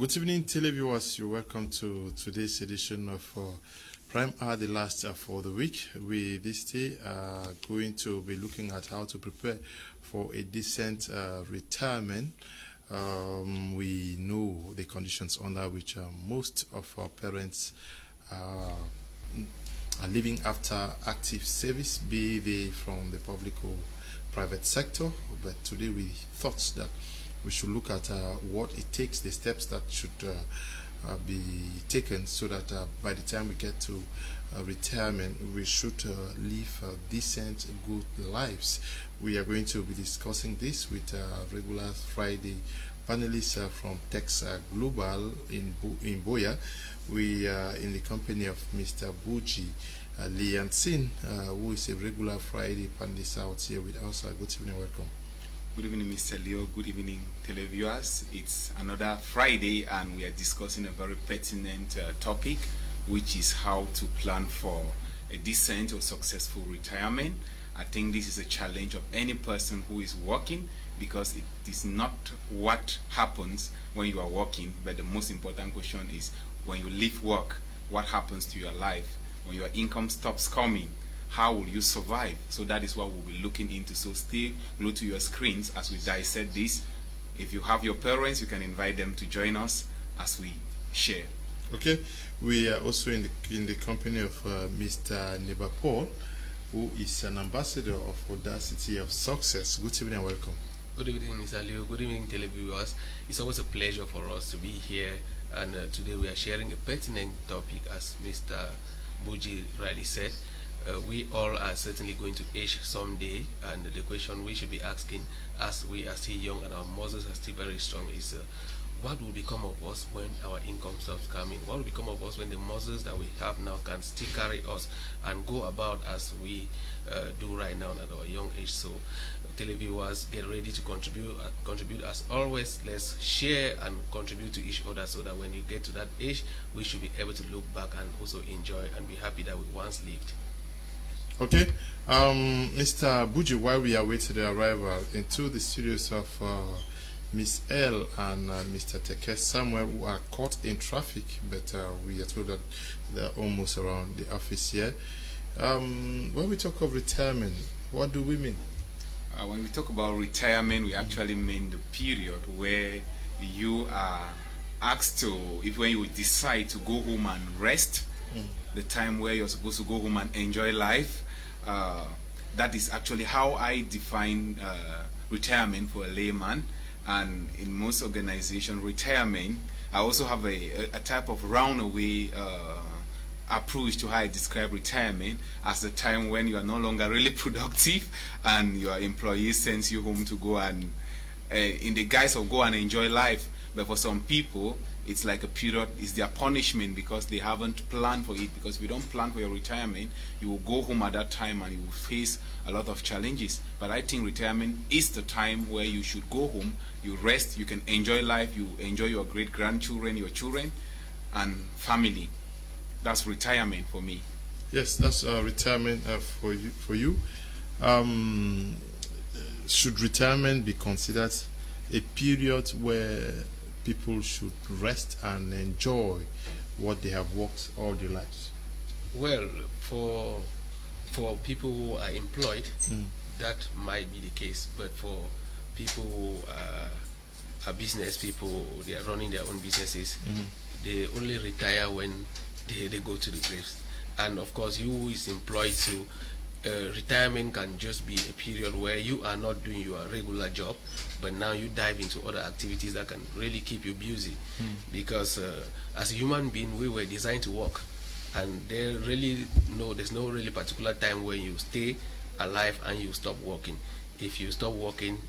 Good evening, televiewers. You're welcome to today's edition of Prime Hour, the last for the week. We this day are going to be looking at how to prepare for a decent retirement. We know the conditions under which most of our parents are living after active service, be they from the public or private sector. But today we thought that we should look at what it takes, the steps that should be taken so that by the time we get to retirement, we should live decent, good lives. We are going to be discussing this with regular Friday panelists from Tex Global in Boya. We are in the company of Mr. Buji Liansin, who is a regular Friday panelist out here with us. Good evening, welcome. Good evening, Mr. Leo. Good evening, televiewers. It's another Friday, and we are discussing a very pertinent topic, which is how to plan for a decent or successful retirement. I think this is a challenge of any person who is working, because it is not what happens when you are working, but the most important question is when you leave work, what happens to your life? When your income stops coming, how will you survive? So that is what we'll be looking into. So stay glued to your screens as we dissect this. If you have your parents, you can invite them to join us as we share. Okay, we are also in the company of Mr. Neba Paul, who is an ambassador of Audacity of Success. Good evening and welcome. Good evening, Mr. Leo. Good evening, televiewers. It's always a pleasure for us to be here, and today we are sharing a pertinent topic, as Mr. Buji rightly said. We all are certainly going to age someday, and the question we should be asking, as we are still young and our muscles are still very strong, is what will become of us when our income stops coming? What will become of us when the muscles that we have now can still carry us and go about as we do right now at our young age? So, televiewers, get ready to contribute as always. Let's share and contribute to each other, so that when you get to that age, we should be able to look back and also enjoy and be happy that we once lived. Okay, Mr. Buji, while we await the arrival into the studios of Miss L and Mr. Tekes Samuel, who are caught in traffic, but we are told that they're almost around the office here. When we talk of retirement, what do we mean? When we talk about retirement, we actually mean the period where you are asked to, when you decide to go home and rest, the time where you're supposed to go home and enjoy life. That is actually how I define retirement for a layman. And in most organizations, retirement, I also have a type of roundaway approach to how I describe retirement as the time when you are no longer really productive and your employee sends you home to go and in the guise of go and enjoy life. But for some people, it's like a period, it's their punishment because they haven't planned for it. Because if you don't plan for your retirement, you will go home at that time and you will face a lot of challenges. But I think retirement is the time where you should go home, you rest, you can enjoy life, you enjoy your great-grandchildren, your children, and family. That's retirement for me. Yes, that's retirement for you. Should retirement be considered a period where people should rest and enjoy what they have worked all their lives? Well, for people who are employed, that might be the case. But for people who are business people, they are running their own businesses, they only retire when they go to the graves. And of course, you who is employed too, retirement can just be a period where you are not doing your regular job, but now you dive into other activities that can really keep you busy. Because as a human being, we were designed to work, and there's no really particular time when you stay alive and you stop working. If you stop working,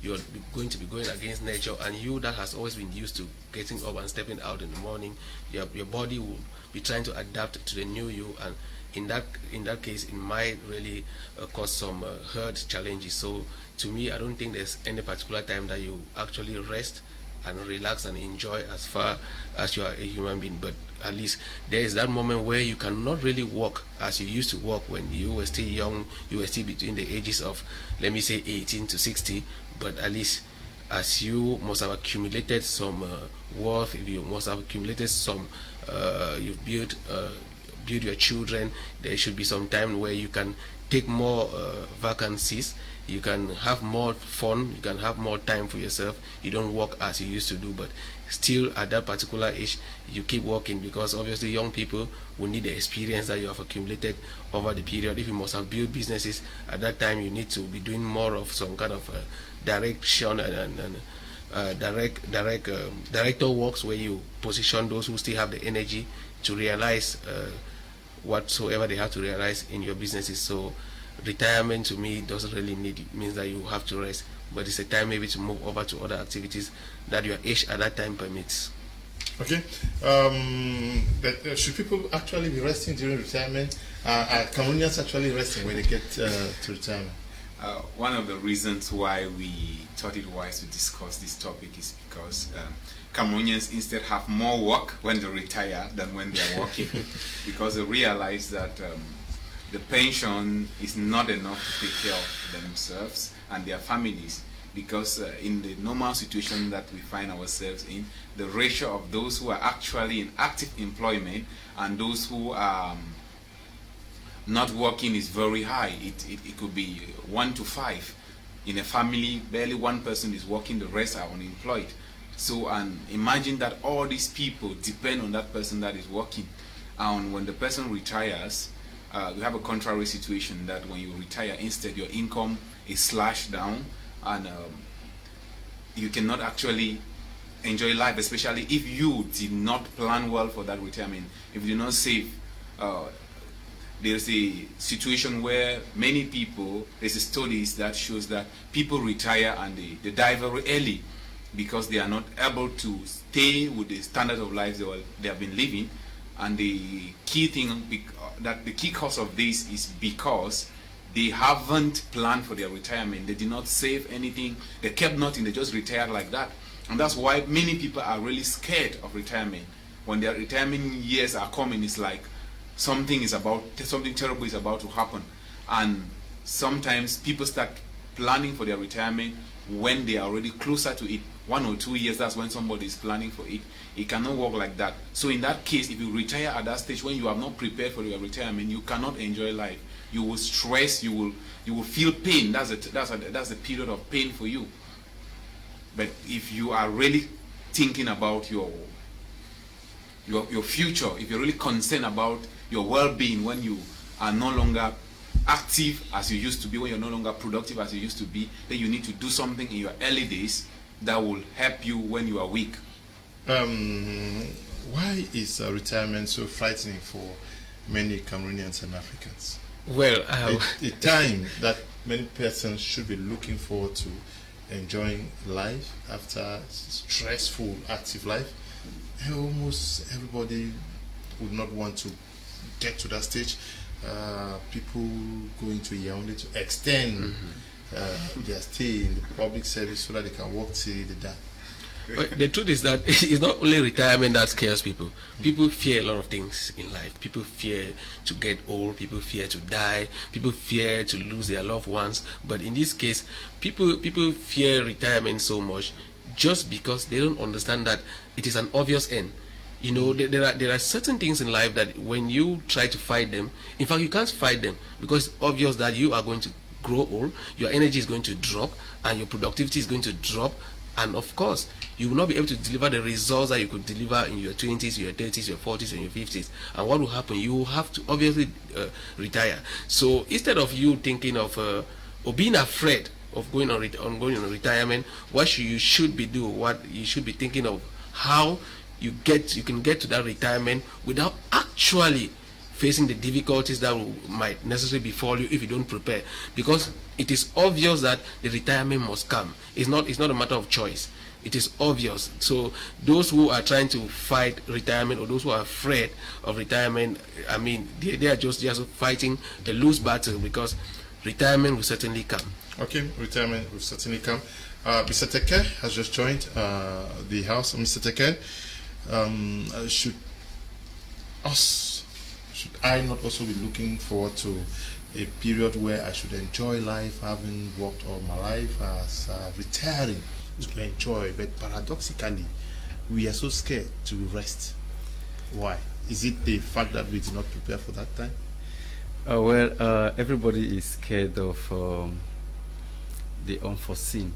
you're going to be going against nature, and you that has always been used to getting up and stepping out in the morning, your body will be trying to adapt to the new you, and in that case, it might really cause some health challenges. So to me, I don't think there's any particular time that you actually rest and relax and enjoy as far as you are a human being. But at least there is that moment where you cannot really walk as you used to walk when you were still young. You were still between the ages of, let me say, 18 to 60, but at least as you must have accumulated some wealth, you must have accumulated some, you've built your children, there should be some time where you can take more vacancies, you can have more fun, you can have more time for yourself. You don't work as you used to do, but still at that particular age you keep working, because obviously young people will need the experience that you have accumulated over the period. If you must have built businesses at that time, you need to be doing more of some kind of direction and director works, where you position those who still have the energy to realize whatsoever they have to realize in your businesses. So retirement to me doesn't really need, it means that you have to rest, but it's a time maybe to move over to other activities that your age at that time permits. Okay. But, should people actually be resting during retirement? Are Cameroonians actually resting when they get to retirement? One of the reasons why we thought it wise to discuss this topic is because Cameroonians instead have more work when they retire than when they are working, because they realize that the pension is not enough to take care of themselves and their families, because in the normal situation that we find ourselves in, the ratio of those who are actually in active employment and those who are not working is very high. It could be 1 to 5. In a family, barely one person is working, the rest are unemployed. So, and imagine that all these people depend on that person that is working. And when the person retires, you have a contrary situation, that when you retire, instead your income is slashed down, and you cannot actually enjoy life, especially if you did not plan well for that retirement. If you did not save, there's a situation where many people, there's studies that shows that people retire and they die very early because they are not able to stay with the standard of life they have been living. And the key thing, that the key cause of this is because they haven't planned for their retirement. They did not save anything. They kept nothing. They just retired like that. And that's why many people are really scared of retirement. When their retirement years are coming, it's like something terrible is about to happen. And sometimes people start planning for their retirement when they are already closer to it. 1 or 2 years, that's when somebody is planning for it. It cannot work like that. So in that case, if you retire at that stage when you have not prepared for your retirement, you cannot enjoy life. You will stress, you will feel pain. That's a period of pain for you. But if you are really thinking about your future, if you're really concerned about your well-being when you are no longer active as you used to be, when you're no longer productive as you used to be, then you need to do something in your early days that will help you when you are weak. Why is retirement so frightening for many Cameroonians and Africans? Well, a time that many persons should be looking forward to enjoying life after stressful, active life. Almost everybody would not want to get to that stage. People going to Yaoundé to extend their stay in the public service so that they can work till they die. But the truth is that it's not only retirement that scares people. People fear a lot of things in life. People fear to get old. People fear to die. People fear to lose their loved ones. But in this case, people fear retirement so much just because they don't understand that it is an obvious end. You know, there are certain things in life that when you try to fight them, in fact, you can't fight them, because it's obvious that you are going to grow old, your energy is going to drop, and your productivity is going to drop, and of course, you will not be able to deliver the results that you could deliver in your 20s, your 30s, your 40s, and your 50s. And what will happen? You will have to obviously retire. So instead of you thinking of or being afraid of going on retirement, what you should be thinking of how you can get to that retirement without actually facing the difficulties that might necessarily befall you if you don't prepare, because it is obvious that the retirement must come. It's not a matter of choice. It is obvious. So those who are trying to fight retirement, or those who are afraid of retirement, I mean, they are just fighting a loose battle, because retirement will certainly come. Okay, retirement will certainly come. Mr. Teke has just joined the house. Mr. Teke, should I not also be looking forward to a period where I should enjoy life, having worked all my life, as retiring to enjoy, but paradoxically, we are so scared to rest. Why? Is it the fact that we did not prepare for that time? Everybody is scared of the unforeseen.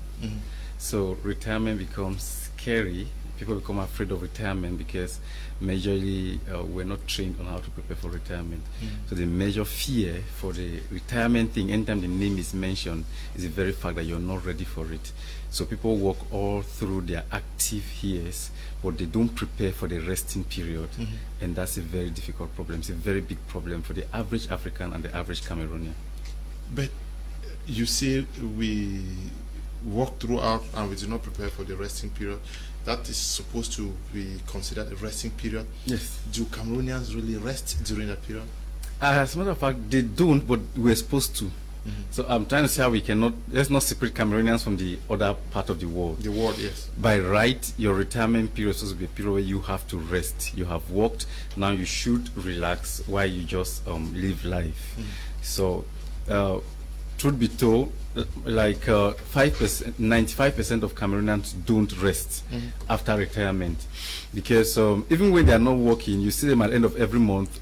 So retirement becomes scary. People become afraid of retirement because majorly we're not trained on how to prepare for retirement. So the major fear for the retirement thing, anytime the name is mentioned, is the very fact that you're not ready for it. So people work all through their active years, but they don't prepare for the resting period. And that's a very difficult problem. It's a very big problem for the average African and the average Cameroonian. But you say we work throughout and we do not prepare for the resting period. That is supposed to be considered a resting period. Yes. Do Cameroonians really rest during that period? As a matter of fact, they don't, but we're supposed to. So I'm trying to say how we cannot, let's not separate Cameroonians from the other part of the world. The world, yes. By right, your retirement period is supposed to be a period where you have to rest. You have worked, now you should relax while you just live life. So, truth be told, like 5%, 95% of Cameroonians don't rest after retirement, because even when they are not working, you see them at the end of every month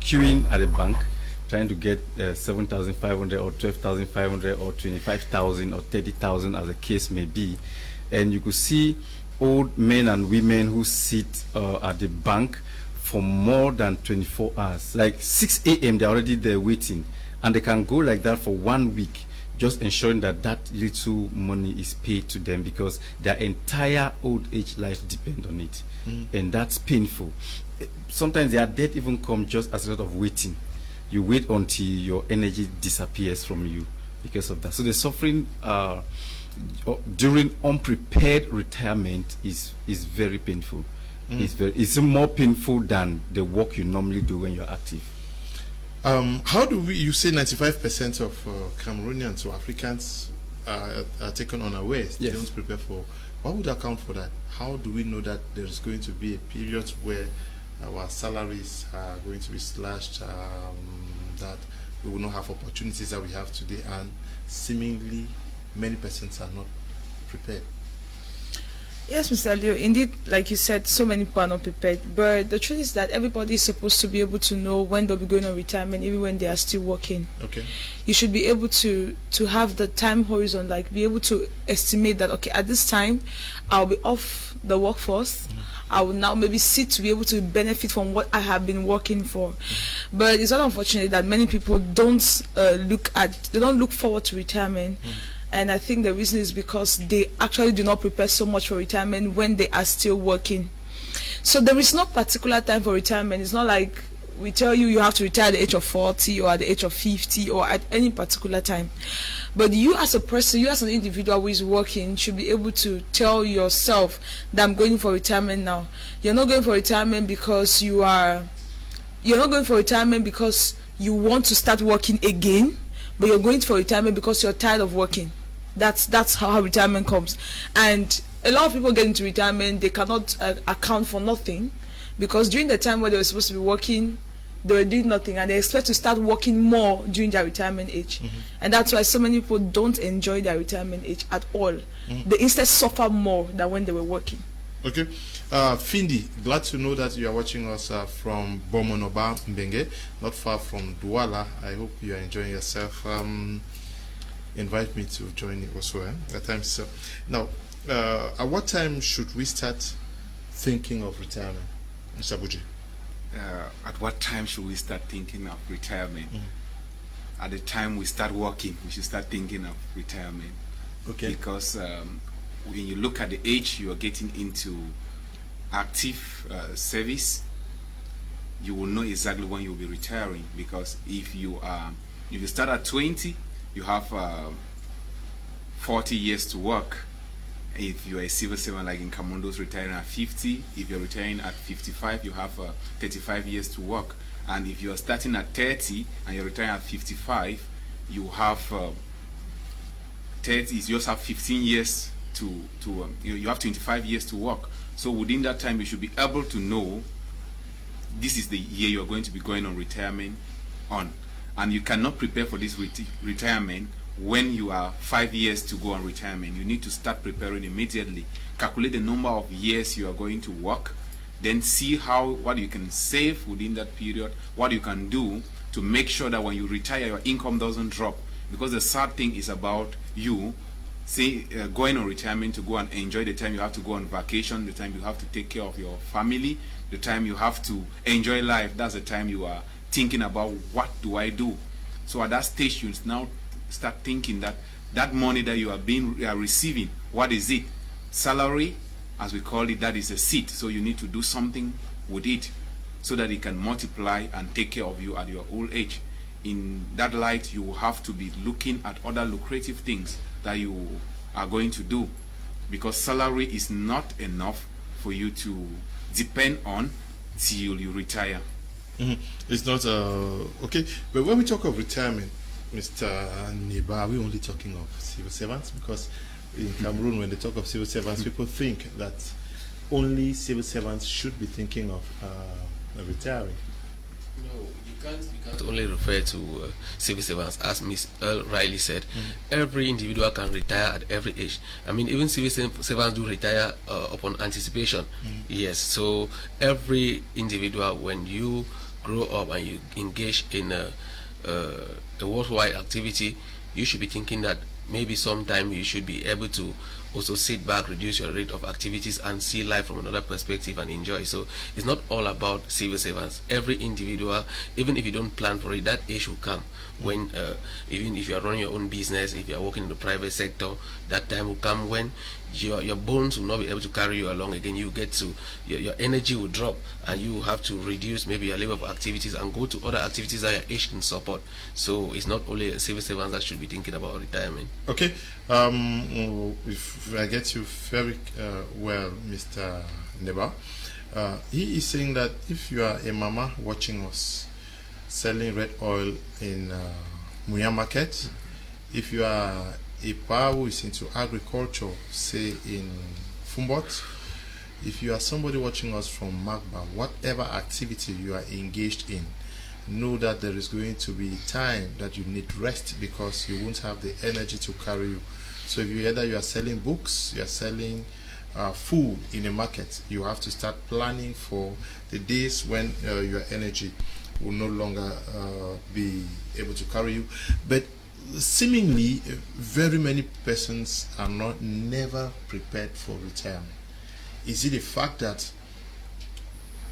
queuing at a bank, trying to get 7,500 or 12,500 or 25,000 or 30,000 as the case may be. And you could see old men and women who sit at the bank for more than 24 hours. Like 6 a.m. they're already there waiting, and they can go like that for 1 week, just ensuring that that little money is paid to them, because their entire old age life depends on it. And that's painful. Sometimes their death even comes just as a result of waiting. You wait until your energy disappears from you because of that. So the suffering during unprepared retirement is very painful. It's more painful than the work you normally do when you're active. How do we, you say 95% of Cameroonians or Africans are taken unawares, they don't prepare for, what would account for that? How do we know that there's going to be a period where our salaries are going to be slashed, that we will not have opportunities that we have today, and seemingly many persons are not prepared? Yes, Mr. Leo, indeed, like you said, so many people are not prepared. But the truth is that everybody is supposed to be able to know when they'll be going on retirement, even when they are still working. Okay. You should be able to have the time horizon, like be able to estimate that, okay, at this time, I'll be off the workforce. I will now maybe sit to be able to benefit from what I have been working for. But it's not unfortunate that many people don't look forward to retirement. And I think the reason is because they actually do not prepare so much for retirement when they are still working. So there is no particular time for retirement. It's not like we tell you you have to retire at the age of 40 or at the age of 50 or at any particular time. But you as a person, you as an individual who is working, should be able to tell yourself that I'm going for retirement now. You're not going for retirement because you're not going for retirement because you want to start working again, but you're going for retirement because you're tired of working. That's how retirement comes. And a lot of people get into retirement, they cannot account for nothing, because during the time where they were supposed to be working, they were doing nothing, and they expect to start working more during their retirement age. And that's why so many people don't enjoy their retirement age at all. They instead suffer more than when they were working. Okay. Findi, glad to know that you are watching us from Bomonoba, Mbenge, not far from Douala. I hope you are enjoying yourself. Invite me to join you also at times. Now, at what time should we start thinking of retirement, Mr. Buji? At what time should we start thinking of retirement? At the time we start working, we should start thinking of retirement. Okay. Because when you look at the age you are getting into active service, you will know exactly when you'll be retiring. Because if you start at 20, you have 40 years to work. If you're a civil servant like in Cameroon, those retiring at 50, if you're retiring at 55, you have 35 years to work. And if you're starting at 30 and you're retiring at 55, you have 30, you just have 15 years you have 25 years to work. So within that time, you should be able to know this is the year you're going to be going on retirement on. And you cannot prepare for this retirement when you are 5 years to go on retirement. You need to start preparing immediately. Calculate the number of years you are going to work, then see what you can save within that period, what you can do to make sure that when you retire, your income doesn't drop. Because the sad thing is about you going on retirement to go and enjoy the time you have to go on vacation, the time you have to take care of your family, the time you have to enjoy life. That's the time you are thinking about, what do I do? So at that stage, you now start thinking that money that you are receiving, what is it? Salary, as we call it, that is a seed. So you need to do something with it so that it can multiply and take care of you at your old age. In that light, you will have to be looking at other lucrative things that you are going to do, because salary is not enough for you to depend on till you retire. It's not okay. But when we talk of retirement, Mr. Neba, are we only talking of civil servants? Because in Cameroon, when they talk of civil servants, people think that only civil servants should be thinking of retiring. No, you can't only refer to civil servants. As Ms. Earl Riley said, every individual can retire at every age. I mean, even civil servants do retire upon anticipation. Yes, so every individual, when you grow up and you engage in a worthwhile activity, you should be thinking that maybe sometime you should be able to also sit back, reduce your rate of activities, and see life from another perspective and enjoy. So it's not all about civil servants. Every individual, even if you don't plan for it, that age will come when, even if you are running your own business, if you are working in the private sector, that time will come when your bones will not be able to carry you along again. You get to, your energy will drop, and you have to reduce maybe your level of activities and go to other activities that your age can support. So it's not only civil servants that should be thinking about retirement. Okay, if I get you very well, Mr. Neba, he is saying that if you are a mama watching us selling red oil in Muya market, if you are a pa who is into agriculture, say in Fumbot, if you are somebody watching us from Magba, whatever activity you are engaged in, know that there is going to be time that you need rest, because you won't have the energy to carry you. So if you are selling books, you are selling food in a market, you have to start planning for the days when your energy will no longer be able to carry you. But seemingly, very many persons are never prepared for retirement. Is it the fact that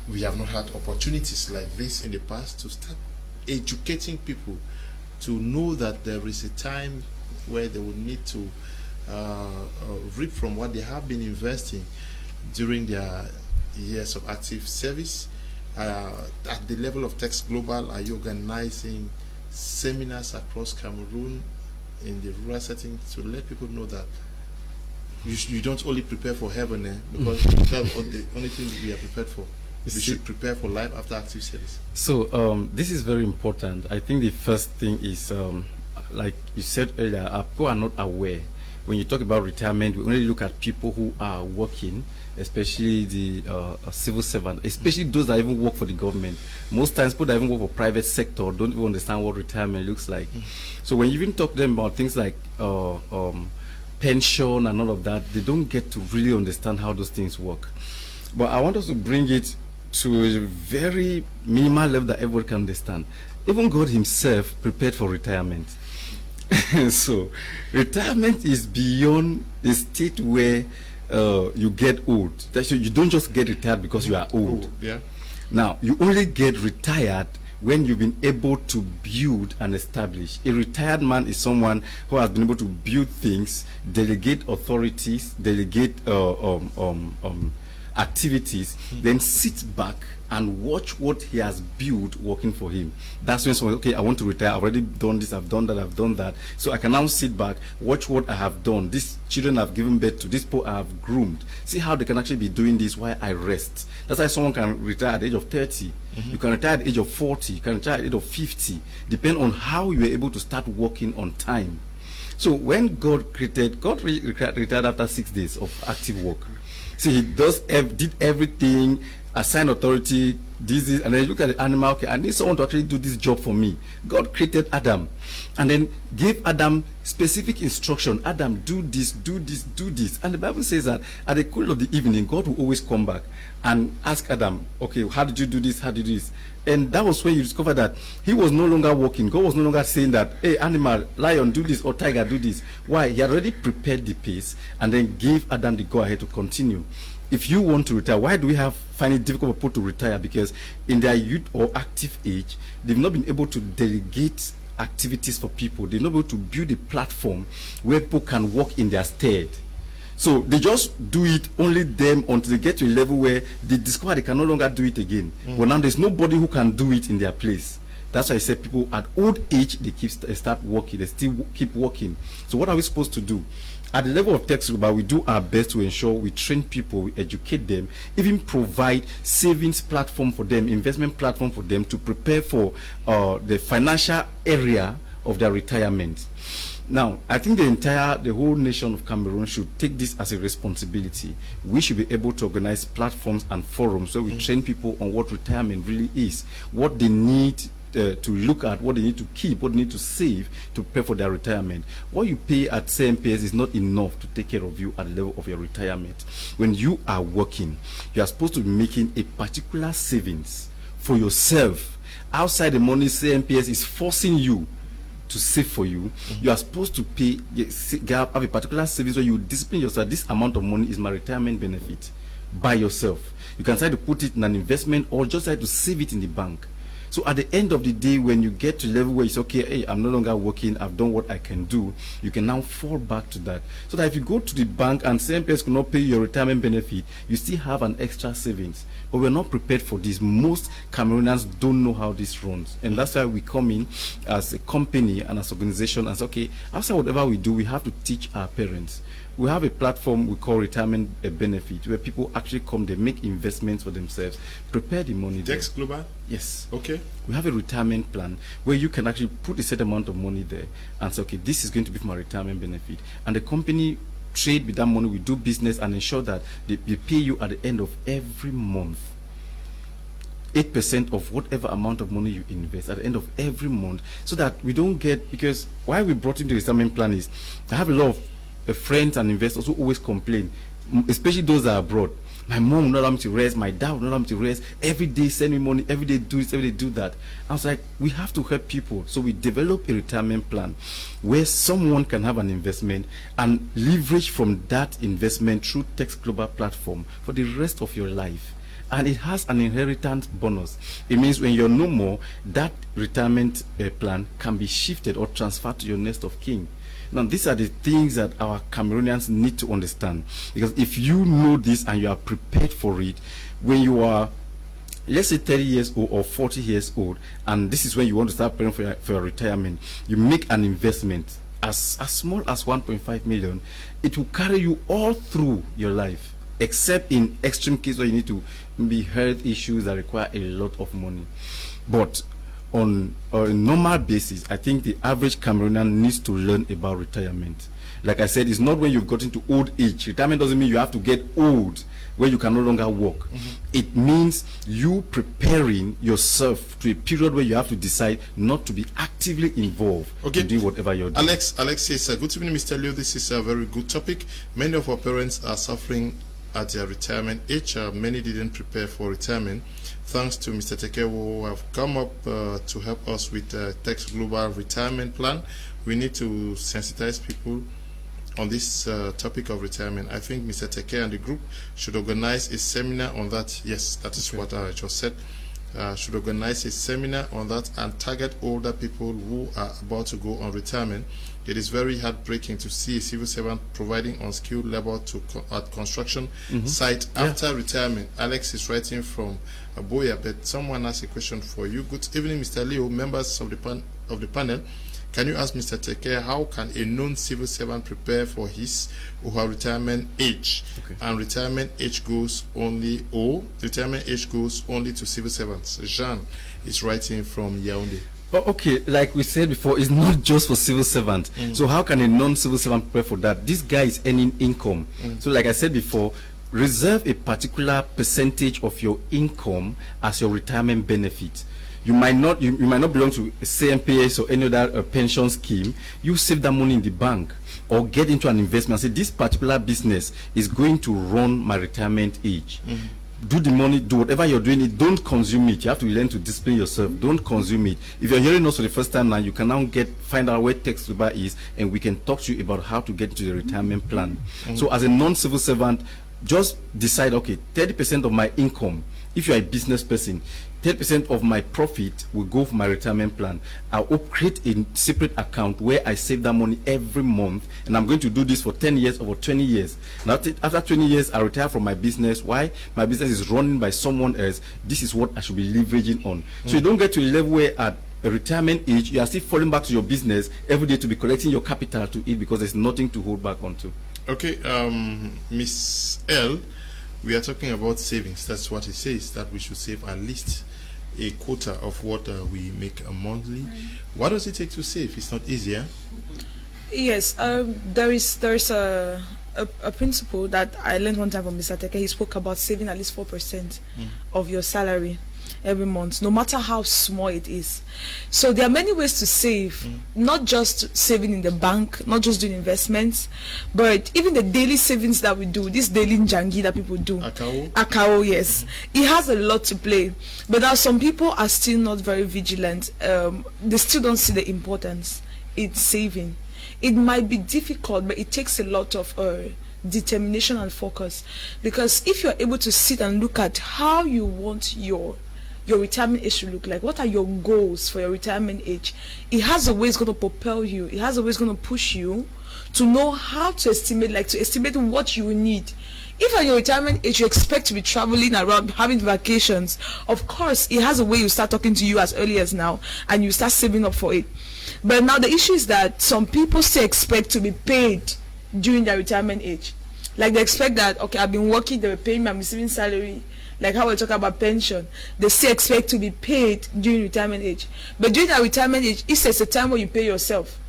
we have not had opportunities like this in the past to start educating people to know that there is a time where they will need to reap from what they have been investing during their years of active service? At the level of Text Global, are you organizing seminars across Cameroon in the rural setting to let people know that you don't only prepare for heaven, because that's the only thing we are prepared for. We should prepare for life after active service. So this is very important. I think the first thing is, like you said earlier, people are not aware. When you talk about retirement, we only look at people who are working, especially the civil servants, especially those that even work for the government. Most times, people that even work for private sector don't even understand what retirement looks like. So when you even talk to them about things like pension and all of that, they don't get to really understand how those things work. But I want us to bring it to a very minimal level that everyone can understand. Even God himself prepared for retirement. So retirement is beyond a state where you get old. That you don't just get retired because you are old. Yeah. Now, you only get retired when you've been able to build and establish. A retired man is someone who has been able to build things, delegate authorities, delegate activities, then sit back and watch what he has built working for him. That's when someone, okay, I want to retire, I've already done this, I've done that, I've done that. So I can now sit back, watch what I have done. These children I've given birth to, these people I have groomed. See how they can actually be doing this while I rest. That's why someone can retire at the age of 30. You can retire at the age of 40. You can retire at the age of 50. Depending on how you were able to start working on time. So when God created, God retired after 6 days of active work. See, he did everything assign authority, this, and then you look at the animal, okay, I need someone to actually do this job for me. God created Adam and then gave Adam specific instruction. Adam, do this, do this, do this. And the Bible says that at the cool of the evening, God will always come back and ask Adam, okay, how did you do this? How did you do this? And that was when you discover that he was no longer working. God was no longer saying that, hey, animal, lion, do this, or tiger, do this. Why? He had already prepared the pace and then gave Adam the go-ahead to continue. If you want to retire, why do we find it difficult for people to retire? Because in their youth or active age, they've not been able to delegate activities for people. They're not able to build a platform where people can work in their stead. So they just do it only them until they get to a level where they discover they can no longer do it again. But now there's nobody who can do it in their place. That's why I said people at old age, they start working, they still keep working. So what are we supposed to do? At the level of Text Global, we do our best to ensure we train people, we educate them, even provide savings platform for them, investment platform for them to prepare for the financial area of their retirement. Now, I think the whole nation of Cameroon should take this as a responsibility. We should be able to organize platforms and forums where we train people on what retirement really is, what they need to look at, what they need to keep, what they need to save to prepare for their retirement. What you pay at CMPS is not enough to take care of you at the level of your retirement. When you are working, you are supposed to be making a particular savings for yourself. Outside the money CMPS is forcing you to save for you, you are supposed to pay, have a particular savings where you discipline yourself. This amount of money is my retirement benefit by yourself. You can try to put it in an investment or just try to save it in the bank. So at the end of the day, when you get to a level where it's okay, hey, I'm no longer working, I've done what I can do, you can now fall back to that. So that if you go to the bank and CMPS could not pay your retirement benefit, you still have an extra savings. But we're not prepared for this. Most Cameroonians don't know how this runs. And that's why we come in as a company and as an organization and say, okay, after whatever we do, we have to teach our parents. We have a platform we call Retirement Benefit, where people actually come, they make investments for themselves, prepare the money. Text Global? Yes. Okay. We have a retirement plan where you can actually put a certain amount of money there and say, okay, this is going to be for my retirement benefit. And the company trade with that money, we do business and ensure that they pay you at the end of every month 8% of whatever amount of money you invest at the end of every month, so that we don't get, because why we brought in the retirement plan is I have a lot of friends and investors who always complain, especially those that are abroad. My mom will not allow me to rest, my dad will not allow me to rest, every day send me money, every day do this, every day do that. I was like, we have to help people. So we develop a retirement plan where someone can have an investment and leverage from that investment through Text Global platform for the rest of your life. And it has an inheritance bonus. It means when you're no more, that retirement plan can be shifted or transferred to your next of kin. Now, these are the things that our Cameroonians need to understand. Because if you know this and you are prepared for it, when you are, let's say 30 years old or 40 years old, and this is when you want to start preparing for your retirement, you make an investment as small as 1.5 million, it will carry you all through your life, except in extreme cases where you need to be health issues that require a lot of money. But on a normal basis, I think the average Cameroonian needs to learn about retirement. Like I said, it's not when you've gotten to old age. Retirement doesn't mean you have to get old where you can no longer work. It means you preparing yourself to a period where you have to decide not to be actively involved in doing whatever you're doing. Alex says, good evening, Mr. Leo. This is a very good topic. Many of our parents are suffering at their retirement age. Many didn't prepare for retirement. Thanks to Mr. Teke, who have come up to help us with the Text Global retirement plan. We need to sensitize people on this topic of retirement. I think Mr. Teke and the group should organize a seminar on that. Yes, that is what I just said. Should organize a seminar on that and target older people who are about to go on retirement. It is very heartbreaking to see a civil servant providing unskilled labor at construction site after retirement. Alex is writing from Aboya, but someone has a question for you. Good evening, Mr. Leo, members of the panel. Can you ask Mr. Teke how can a non-civil servant prepare for his or her retirement age? And retirement age goes only to civil servants. Jean is writing from Yaoundé. Oh, okay, like we said before, it's not just for civil servants. So how can a non-civil servant prepare for that? This guy is earning income. So like I said before, reserve a particular percentage of your income as your retirement benefit. You might not belong to a CMPS or any other pension scheme. You save that money in the bank or get into an investment. Say this particular business is going to run my retirement age. Do the money, do whatever you're doing. Don't consume it. You have to learn to discipline yourself. Don't consume it. If you're hearing us for the first time now, you can now find out where Tax Super is, and we can talk to you about how to get to the retirement plan. So as a non-civil servant, just decide, okay, 30% of my income, if you're a business person, 10% of my profit will go for my retirement plan. I'll create a separate account where I save that money every month, and I'm going to do this for 10 years or 20 years. Now, after 20 years, I retire from my business. Why? My business is running by someone else. This is what I should be leveraging on. So you don't get to a level where at a retirement age, you are still falling back to your business every day to be collecting your capital to eat because there's nothing to hold back onto. Okay, Miss L, we are talking about savings. That's what it says, that we should save at least a quota of what we make a monthly. What does it take to save? It's not easy, eh? Yes, there's a principle that I learned one time from Mr. Teke. He spoke about saving at least 4% of your salary every month, no matter how small it is. So there are many ways to save, not just saving in the bank, not just doing investments, but even the daily savings that we do, this daily njangi that people do. Akao, yes. It has a lot to play. But now some people are still not very vigilant. They still don't see the importance in saving. It might be difficult, but it takes a lot of determination and focus. Because if you're able to sit and look at how you want your retirement age to look like, what are your goals for your retirement age, it has a way it's going to propel you. It has a way it's going to push you to know how to estimate what you need. If at your retirement age you expect to be traveling around, having vacations, of course it has a way you start talking to you as early as now, and you start saving up for it. But now the issue is that some people still expect to be paid during their retirement age. Like they expect that, okay, I've been working, they were paying me, I'm receiving salary. Like how we talk about pension, they still expect to be paid during retirement age. But during that retirement age, it's a time where you pay yourself.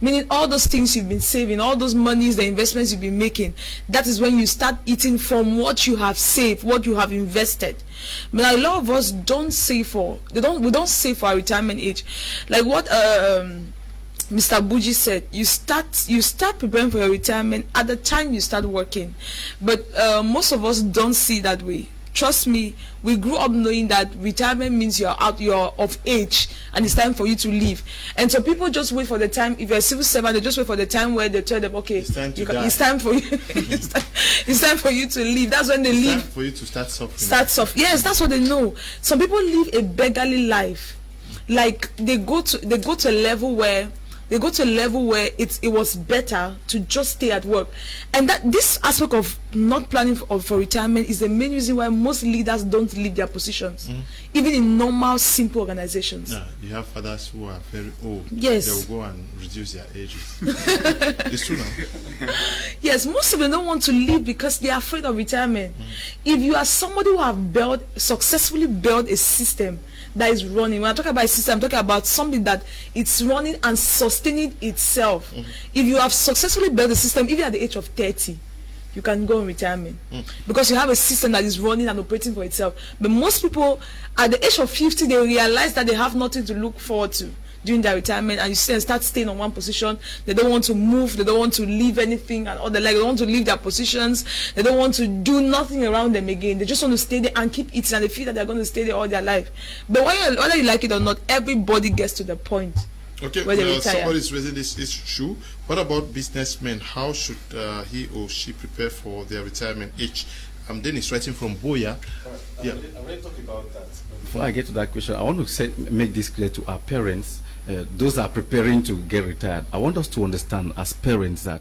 Meaning all those things you've been saving, all those monies, the investments you've been making, that is when you start eating from what you have saved, what you have invested. But a lot of us don't save we don't save for our retirement age. Like what Mr. Buji said, you start preparing for your retirement at the time you start working. But most of us don't see that way. Trust me, we grew up knowing that retirement means you're of age and it's time for you to leave. And so people just wait for the time. If you're a civil servant, they just wait for the time where they tell them, okay, it's time for you it's time for you to leave. That's when they leave. It's time for you to start suffering. Yes, that's what they know. Some people live a beggarly life. Like they go to a level where it was better to just stay at work. And that this aspect of not planning for retirement is the main reason why most leaders don't leave their positions, even in normal, simple organizations. Yeah, you have fathers who are very old. Yes. They will go and reduce their ages. It's true now. Yes, most of them don't want to leave because they are afraid of retirement. If you are somebody who have successfully built a system that is running, when I talk about a system, I'm talking about something that it's running and sustaining itself. If you have successfully built a system, even at the age of 30, you can go in retirement because you have a system that is running and operating for itself. But most people at the age of 50, they realize that they have nothing to look forward to during their retirement, and you start staying on one position. They don't want to move, they don't want to leave anything, and all they don't want to leave their positions, they don't want to do nothing around them again. They just want to stay there and keep eating, and they feel that they're going to stay there all their life. But whether you like it or not, everybody gets to the point. Okay, where they retire. Somebody's raising this issue. What about businessmen? How should he or she prepare for their retirement age? Dennis writing from Boya. Yeah, I will talk about that. Before I get to that question, I want to make this clear to our parents. Those are preparing to get retired. I want us to understand as parents that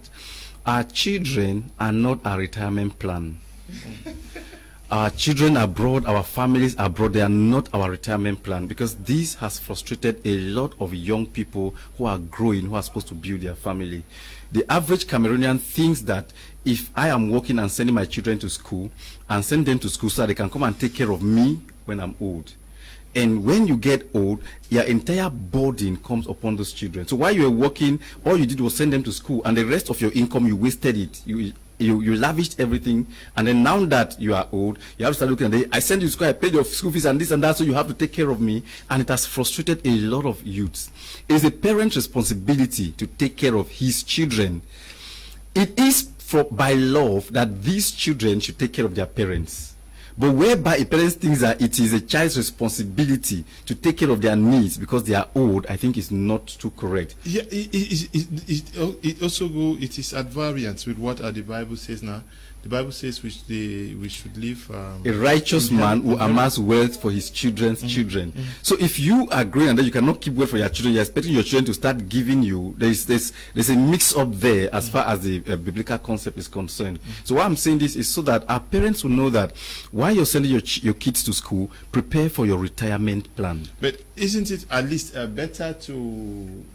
our children are not our retirement plan. Our children abroad, our families abroad, they are not our retirement plan, because this has frustrated a lot of young people who are growing, who are supposed to build their family. The average Cameroonian thinks that if I am working and sending my children to school and send them to school so that they can come and take care of me when I'm old. And when you get old, your entire burden comes upon those children. So while you were working, all you did was send them to school, and the rest of your income, you wasted it. you lavished everything, and then now that you are old, you have to start looking at it. I send you to school, I paid your school fees and this and that, so you have to take care of me, and it has frustrated a lot of youths. It's a parent's responsibility to take care of his children. It is by law that these children should take care of their parents. But whereby a parent thinks that it is a child's responsibility to take care of their needs because they are old, I think is not too correct. Yeah, it also it is at variance with what the Bible says now. The Bible says we should live a righteous man who amass wealth for his children's children. So if you are growing and that you cannot keep wealth for your children, you're expecting your children to start giving you, there's a mix up there as far as the biblical concept is concerned. So why I'm saying this is so that our parents will know that while you're sending your kids to school, prepare for your retirement plan. But isn't it at least better to,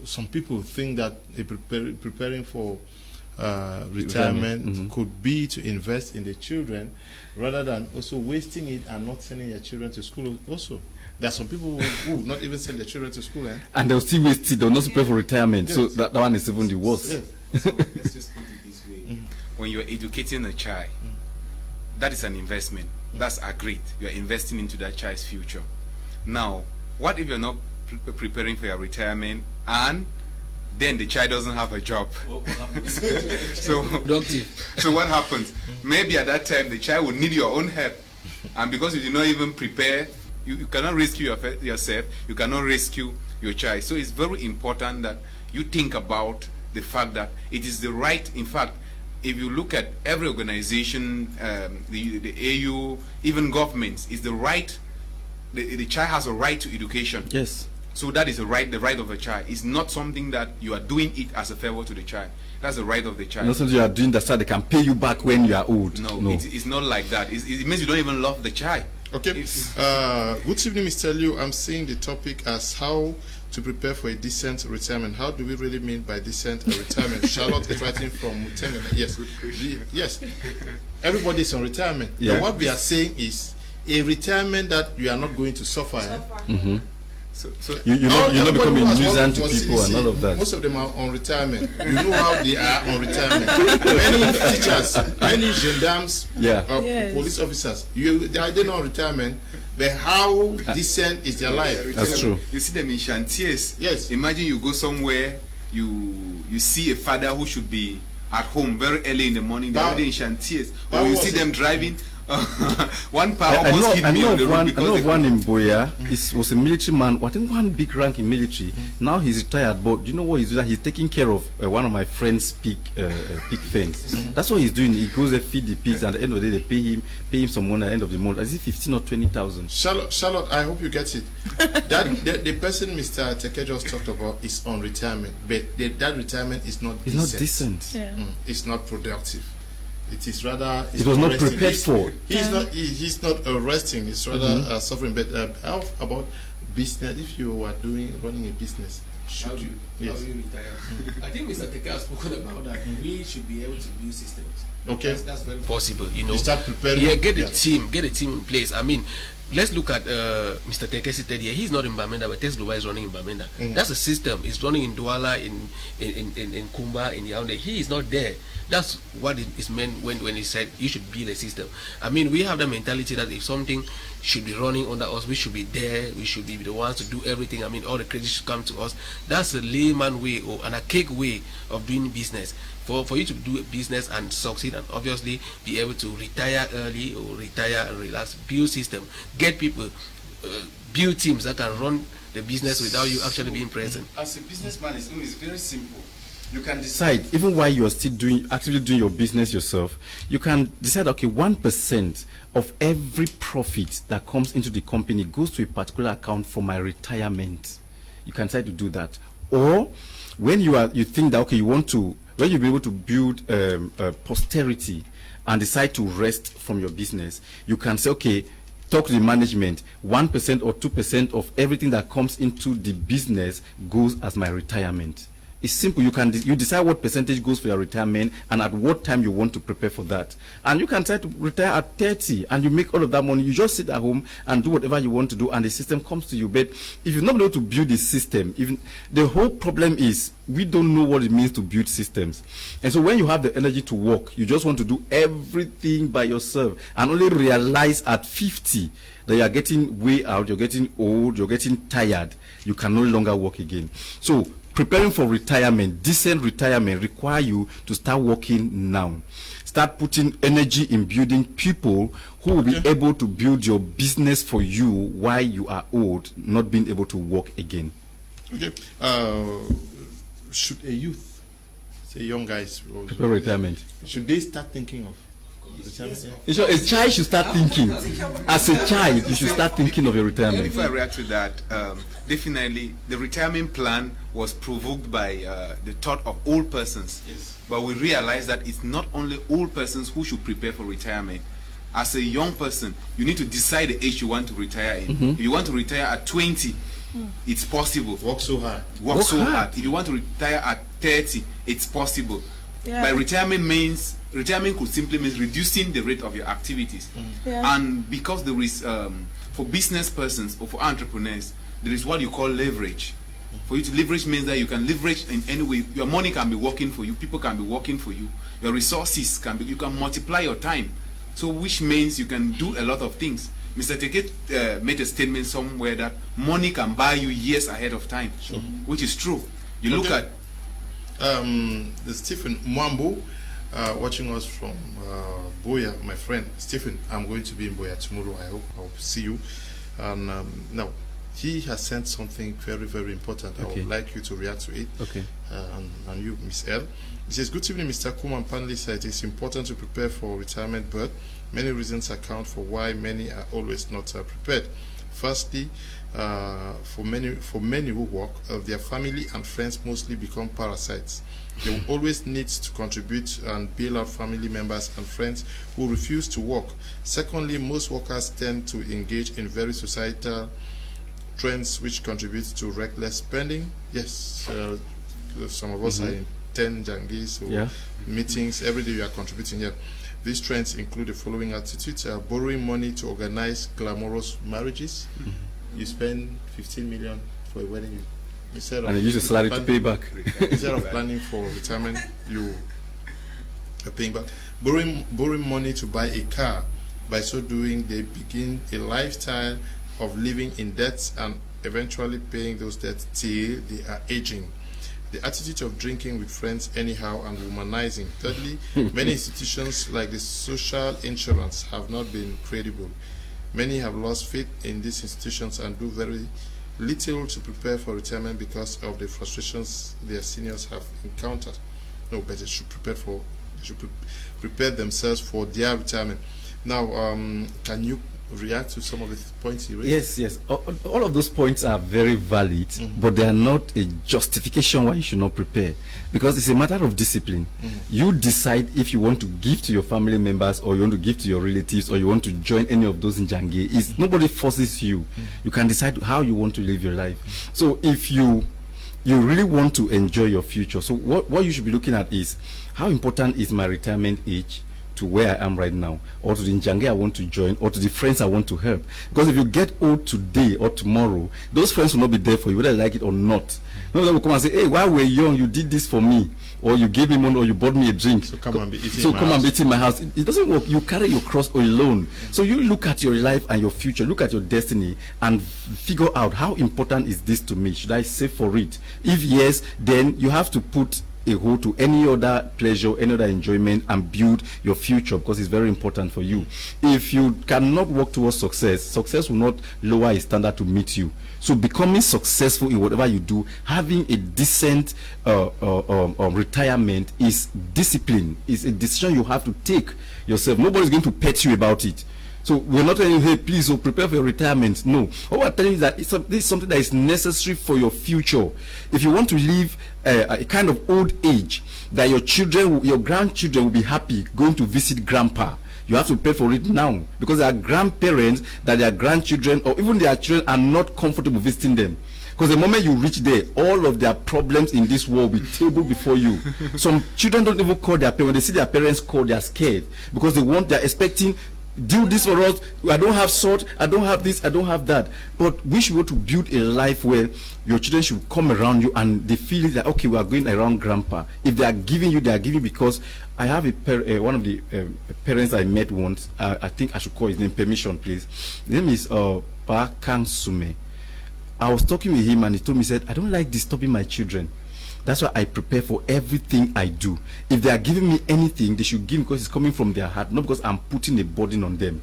some people think that preparing for retirement could be to invest in the children rather than also wasting it and not sending their children to school also. There are some people who not even send their children to school. And they'll still waste it, they'll not prepare for retirement. Yes. So that one is even the worst. Yes. So let's just put it this way. When you're educating a child, that is an investment. That's agreed. You're investing into that child's future. Now, what if you're not preparing for your retirement and then the child doesn't have a job? So what happens? Maybe at that time the child will need your own help, and because you did not even prepare, you cannot rescue yourself, you cannot rescue your child. So it's very important that you think about the fact that it is the right, in fact, if you look at every organization, the AU, even governments, is the right, the child has a right to education. Yes. So that is the right of a child. It's not something that you are doing it as a favor to the child. That's the right of the child. Not something you are doing that so they can pay you back when you are old. No. It's not like that. It means you don't even love the child. Okay. Good evening, Mr. Liu. I'm seeing the topic as how to prepare for a decent retirement. How do we really mean by decent retirement? Charlotte is writing from Mutenge. Yes. Yes. Everybody is on retirement. Yeah. But what we are saying is a retirement that you are not going to suffer. So you're not becoming a nuisance to people and all of that. Most of them are on retirement. You know how they are on retirement. Many teachers, many gendarmes, police officers, they are not on retirement. But how decent is their life? That's true. You see them in chantiers. Yes. Imagine you go somewhere, you see a father who should be at home very early in the morning. They're already in chantiers. Or you see them driving. One power almost hit me on the road. I know of one in Boya. He was a military man. I think one big rank in military. Now he's retired, but you know what he's doing? He's taking care of one of my friends' pig fence. That's what he's doing. He goes there, feed the pigs, and at the end of the day, they pay him some money at the end of the month. Is it 15 or 20,000? Charlotte, I hope you get it. That the person Mr. Teke just talked about is on retirement, but that retirement is not decent. It's not decent. Yeah. It's not productive. It is rather. It was not prepared for. He's not resting. It's rather suffering. But how about business? If you are running a business, how do you retire? I think Mr. Teke has spoken about that. We should be able to build systems. Okay, that's very possible. You know, you start preparing. Yeah, get a team in place. I mean, let's look at Mr. Teke said here. He's not in Bamenda, but Tesla is running in Bamenda. That's a system. It's running in Douala, in Kumba, in Yaoundé. He is not there. That's what it is meant when he said you should build a system. I mean, we have the mentality that if something should be running under us, we should be there. We should be the ones to do everything. I mean, all the credit should come to us. That's a layman way or an archaic way of doing business. For you to do a business and succeed and obviously be able to retire early or retire and relax, build system, get people, build teams that can run the business without you actually being present. As a businessman, it's very simple. You can decide, even while you are still actively doing your business yourself, you can decide, okay, 1% of every profit that comes into the company goes to a particular account for my retirement. You can decide to do that. Or when you think that, okay, when you'll be able to build posterity and decide to rest from your business, you can say, okay, talk to the management, 1% or 2% of everything that comes into the business goes as my retirement. It's simple. You decide what percentage goes for your retirement and at what time you want to prepare for that. And you can try to retire at 30 and you make all of that money. You just sit at home and do whatever you want to do and the system comes to you. But if you're not able to build the system, even the whole problem is we don't know what it means to build systems. And so when you have the energy to work, you just want to do everything by yourself and only realize at 50 that you are getting way out, you're getting old, you're getting tired, you can no longer work again. So preparing for retirement, decent retirement, require you to start working now. Start putting energy in building people who will be able to build your business for you while you are old, not being able to work again. Okay. Should a youth, say young guys, prepare retirement, should they start thinking of retirement? Yes. A child should start thinking. As a child, you should start thinking of your retirement. If I react to that, definitely the retirement plan was provoked by the thought of old persons. Yes. But we realize that it's not only old persons who should prepare for retirement. As a young person, you need to decide the age you want to retire in. If you want to retire at 20, it's possible. Work so hard. Work so hard. If you want to retire at 30, it's possible. Yeah. By retirement means, retirement could simply mean reducing the rate of your activities. Yeah. And because there is, for business persons or for entrepreneurs, there is what you call leverage. For you to leverage means that you can leverage in any way. Your money can be working for you, people can be working for you, your resources can be, you can multiply your time. So which means you can do a lot of things. Mr. Teke made a statement somewhere that money can buy you years ahead of time, which is true. You look at the Stephen Mwambo watching us from Boya, my friend. Stephen, I'm going to be in Boya tomorrow. I hope I'll see you. And now, he has sent something very, very important. I would like you to react to it. Okay. And you, Miss L. He says, good evening, Mr. Kuman. Panelist said it is important to prepare for retirement, but many reasons account for why many are always not prepared. Firstly, for many who work, their family and friends mostly become parasites. They will always need to contribute and bail out family members and friends who refuse to work. Secondly, most workers tend to engage in very societal trends which contribute to reckless spending. Yes, some of us are in 10 jangis or meetings. Every day we are contributing here. These trends include the following attitudes: borrowing money to organize glamorous marriages. You spend 15 million for a wedding, instead and you use your salary to pay back. Instead of planning for retirement, you are paying back. Borrowing money to buy a car. By so doing, they begin a lifestyle of living in debts and eventually paying those debts till they are aging. The attitude of drinking with friends anyhow and womanizing. Thirdly, many institutions like the social insurance have not been credible. Many have lost faith in these institutions and do very little to prepare for retirement because of the frustrations their seniors have encountered. No, but they should prepare themselves for their retirement. Now, can you react to some of the points he raised? Yes. All of those points are very valid, but they are not a justification why you should not prepare, because it's a matter of discipline. You decide if you want to give to your family members, or you want to give to your relatives, or you want to join any of those Njange. Nobody forces you. You can decide how you want to live your life. So if you really want to enjoy your future, so what you should be looking at is, how important is my retirement age to where I am right now, or to the Njange I want to join, or to the friends I want to help? Because if you get old today or tomorrow, those friends will not be there for you, whether you like it or not. None of them will come and say, hey, while we're young, you did this for me, or you gave me money, or you bought me a drink. So come and be eating in my house. It doesn't work. You carry your cross alone. So you look at your life and your future, look at your destiny, and figure out, how important is this to me? Should I save for it? If yes, then you have to put a hold to any other pleasure, any other enjoyment, and build your future, because it's very important for you. If you cannot work towards success will not lower a standard to meet you. So becoming successful in whatever you do, having a decent retirement is discipline. It's a decision you have to take yourself. Nobody's going to pet you about it. So we're not telling you, hey, please, prepare for your retirement. No. What we're telling you is that this is something that is necessary for your future. If you want to live a kind of old age that your children, your grandchildren will be happy going to visit grandpa, you have to pay for it now, because there are grandparents that their grandchildren or even their children are not comfortable visiting them. Because the moment you reach there, all of their problems in this world will be tabled before you. Some children don't even call their parents. When they see their parents call, they are scared because they're expecting, do this for us. I don't have salt, I don't have this, I don't have that. But we should be able to build a life where your children should come around you and they feel that, okay, we are going around grandpa. If they are giving you, they are giving because I have one of the parents I met once. I think I should call his name, permission please. His name is Pa Kang Sume. I was talking with him and he told me, he said, I don't like disturbing my children. That's why I prepare for everything I do. If they are giving me anything, they should give me because it's coming from their heart, not because I'm putting a burden on them.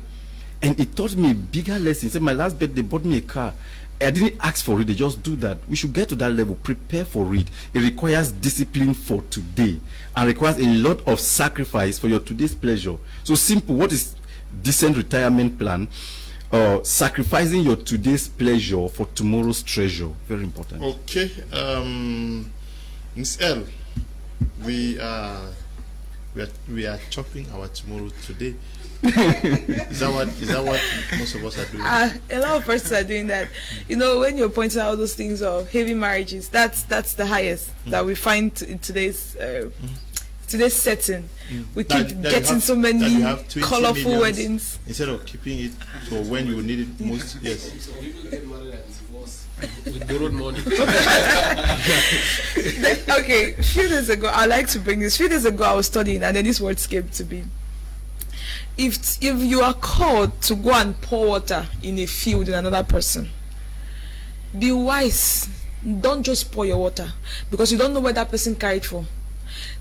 And it taught me a bigger lesson. He said, my last birthday, they bought me a car. I didn't ask for it, they just do that. We should get to that level, prepare for it. It requires discipline for today and requires a lot of sacrifice for your today's pleasure. So simple, what is decent retirement plan? Sacrificing your today's pleasure for tomorrow's treasure. Very important. Okay. Ms. L, we are chopping our tomorrow today. Is that what most of us are doing? A lot of persons are doing that. You know, when you're pointing out those things of heavy marriages, that's the highest that we find in today's setting. We keep getting so many colorful weddings instead of keeping it for when you need it most. Yes. So people get married and divorce with borrowed money. Okay, a few days ago, I like to bring this. A few days ago, I was studying, and then this word came to me. If you are called to go and pour water in a field in another person, be wise. Don't just pour your water because you don't know where that person carried from.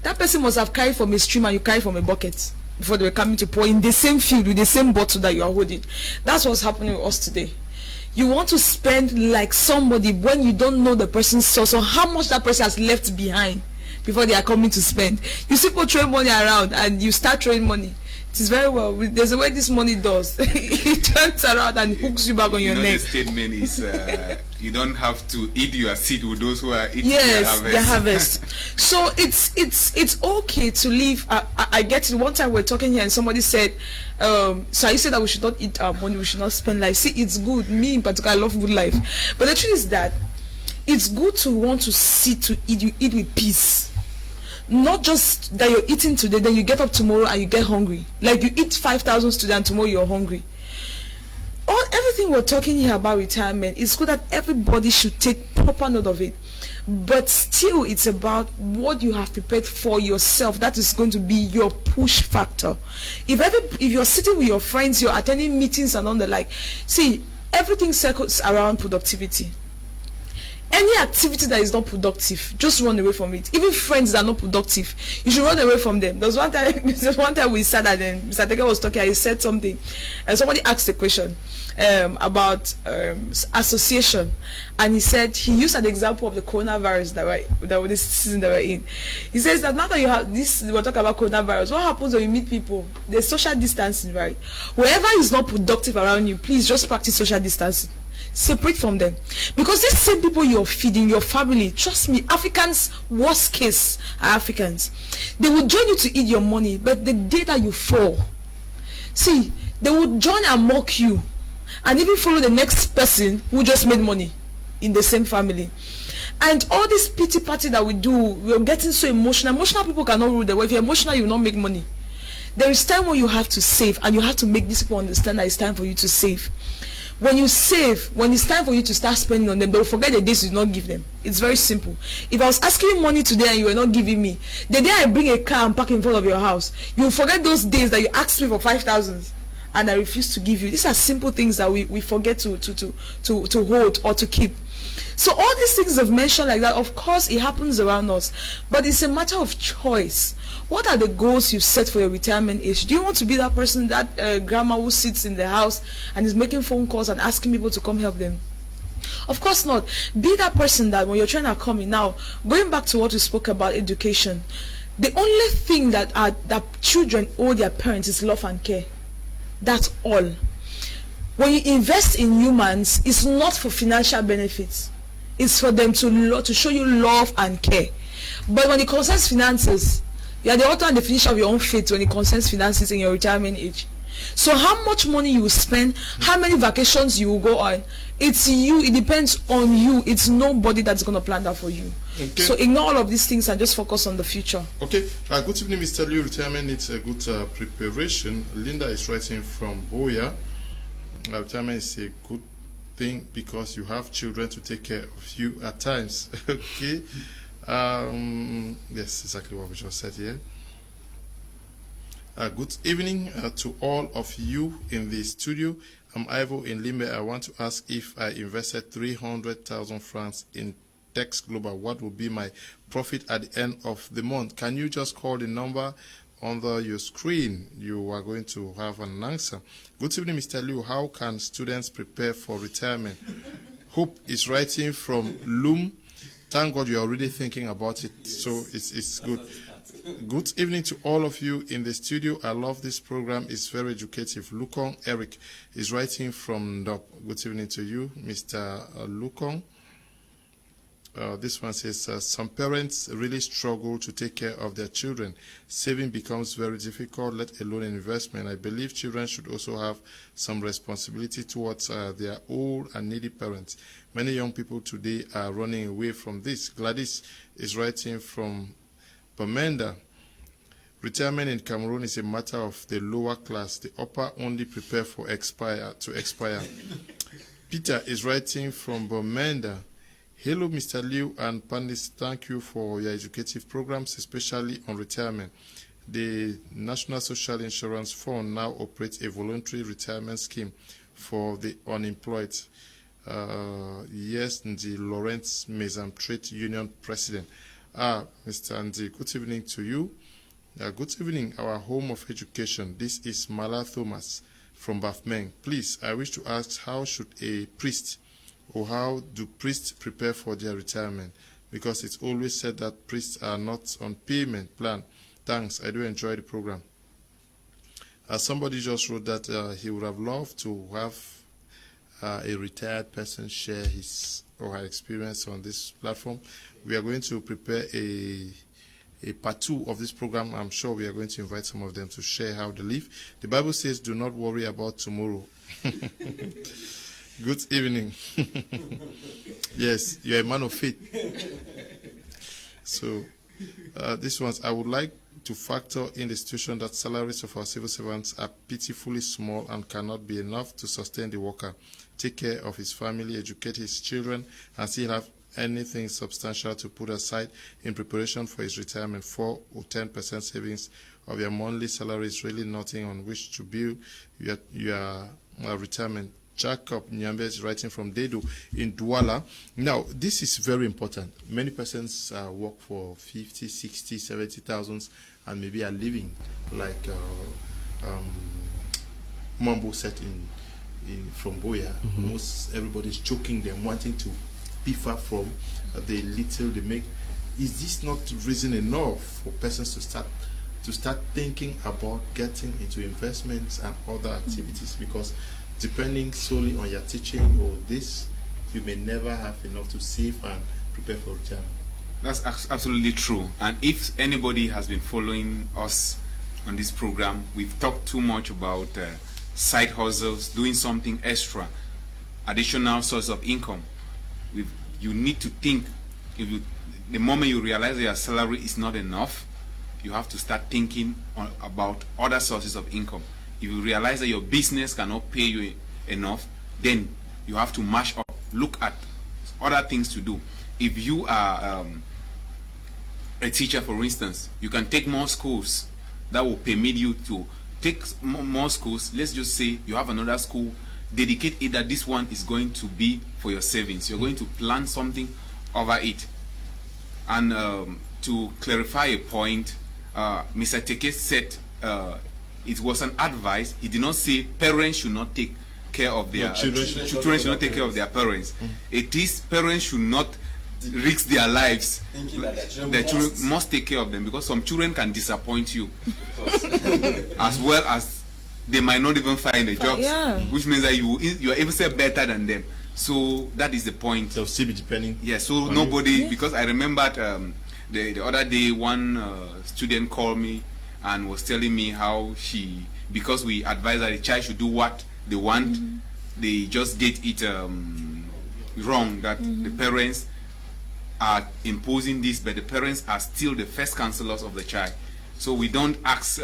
That person must have carried from a stream and you carried from a bucket before they were coming to pour in the same field with the same bottle that you are holding. That's what's happening with us today. You want to spend like somebody when you don't know the person's source or how much that person has left behind before they are coming to spend. You see people throwing money around and you start throwing money. It is very well. There's a way this money does. It turns around and hooks you back on your neck. The statement is you don't have to eat your seed with those who are eating the harvest. So it's okay to leave. I get it. One time we were talking here and somebody said, so you said that we should not eat our money, we should not spend life. See, it's good. Me in particular, I love good life. But the truth is that it's good to want to sit to eat. You eat with peace. Not just that you're eating today, then you get up tomorrow and you get hungry. Like you eat 5,000 today and tomorrow you're hungry. Everything we're talking here about retirement, it's good that everybody should take proper note of it. But still, it's about what you have prepared for yourself. That is going to be your push factor. If you're sitting with your friends, you're attending meetings and on the like, see, everything circles around productivity. Any activity that is not productive, just run away from it. Even friends that are not productive, you should run away from them. There was one time we sat and then Mr. Teke was talking, he said something, and somebody asked a question about association, and he said, he used an example of the coronavirus that this season that we're in. He says that now that you have this, we're talking about coronavirus, what happens when you meet people? There's social distancing, right? Wherever is not productive around you, please just practice social distancing. Separate from them, because these same people you're feeding, your family, trust me, Africans, worst case are Africans. They will join you to eat your money, but the day that you fall, see, they will join and mock you and even follow the next person who just made money in the same family. And all this pity party that we do, we're getting so emotional people cannot rule the world. If you're emotional, you will not make money. There is time when you have to save, and you have to make these people understand that it's time for you to save. When you save, when it's time for you to start spending on them, they'll forget the days you did not give them. It's very simple. If I was asking you money today and you were not giving me, the day I bring a car and park in front of your house, you'll forget those days that you asked me for 5,000 and I refused to give you. These are simple things that we forget to hold or to keep. So all these things I've mentioned like that, of course it happens around us, but it's a matter of choice. What are the goals you've set for your retirement age? Do you want to be that person, that grandma who sits in the house and is making phone calls and asking people to come help them? Of course not. Be that person that when you're trying to come in. Now, going back to what we spoke about education, the only thing that children owe their parents is love and care. That's all. When you invest in humans, it's not for financial benefits. It's for them to show you love and care. But when it concerns finances, you are the author and the finisher of your own fate when it concerns finances in your retirement age. So how much money you spend, how many vacations you will go on, it's you. It depends on you. It's nobody that's going to plan that for you. Okay. So ignore all of these things and just focus on the future. Okay. Good evening, Mr. Liu. Retirement needs a good preparation. Linda is writing from Boya. Retirement is a good thing because you have children to take care of you at times. Okay. Yes, exactly what we just said here. Good evening to all of you in the studio. I'm Ivo in Limbe. I want to ask if I invested 300,000 francs in Tex Global, what will be my profit at the end of the month? Can you just call the number under your screen? You are going to have an answer. Good evening, Mr. Liu. How can students prepare for retirement? Hope is writing from Loom. Thank God you're already thinking about it, so it's good. Good evening to all of you in the studio. I love this program. It's very educative. Lukong Eric is writing from Ndop. Good evening to you, Mr. Lukong. This one says, some parents really struggle to take care of their children. Saving becomes very difficult, let alone investment. I believe children should also have some responsibility towards their old and needy parents. Many young people today are running away from this. Gladys is writing from Bamenda. Retirement in Cameroon is a matter of the lower class. The upper only prepare for expire. Peter is writing from Bamenda. Hello, Mr. Liu and panelists. Thank you for your educative programs, especially on retirement. The National Social Insurance Fund now operates a voluntary retirement scheme for the unemployed. Yes, the Lawrence Mezam Trade Union President. Mr. Andy, good evening to you. Good evening, our home of education. This is Mala Thomas from Bafmeng. Please, I wish to ask, how should a priest or how do priests prepare for their retirement? Because it's always said that priests are not on payment plan. Thanks, I do enjoy the program. Somebody just wrote that he would have loved to have a retired person share his or her experience on this platform. We are going to prepare a part 2 of this program. I'm sure we are going to invite some of them to share how they live. The Bible says, do not worry about tomorrow. Good evening. Yes, you're a man of faith. So, this one, I would like to factor in the situation that salaries of our civil servants are pitifully small and cannot be enough to sustain the worker, take care of his family, educate his children, and still have anything substantial to put aside in preparation for his retirement. 4 or 10% savings of your monthly salary is really nothing on which to build your retirement. Jacob Nyambe is writing from Dedo in Douala. Now, this is very important. Many persons work for 50, 60, 70,000 and maybe are living like Mambo said from Boya. Most everybody's choking them, wanting to differ from the little they make. Is this not reason enough for persons to start thinking about getting into investments and other activities? Because depending solely on your teaching or this, you may never have enough to save and prepare for retirement. That's absolutely true. And if anybody has been following us on this program, we've talked too much about side hustles, doing something extra, additional source of income. You need to think, the moment you realize that your salary is not enough, you have to start thinking about other sources of income. If you realize that your business cannot pay you enough, then you have to mash up, look at other things to do. If you are a teacher, for instance, you can take more schools that will permit you to take more schools. Let's just say you have another school, dedicate it that this one is going to be for your savings. You're going to plan something over it. And to clarify a point, Mr. Teke said it was an advice. He did not say parents should not take care of their children should not take care of their parents. It is parents should not risk their lives. Their children must take care of them, because some children can disappoint you as well as they might not even find a job, which means that you are even say better than them. So that is the point. They'll still be depending. Yeah. So nobody, because I remembered the other day one student called me and was telling me how because we advise that the child should do what they want, they just get it wrong, that the parents are imposing this, but the parents are still the first counselors of the child. So we don't ask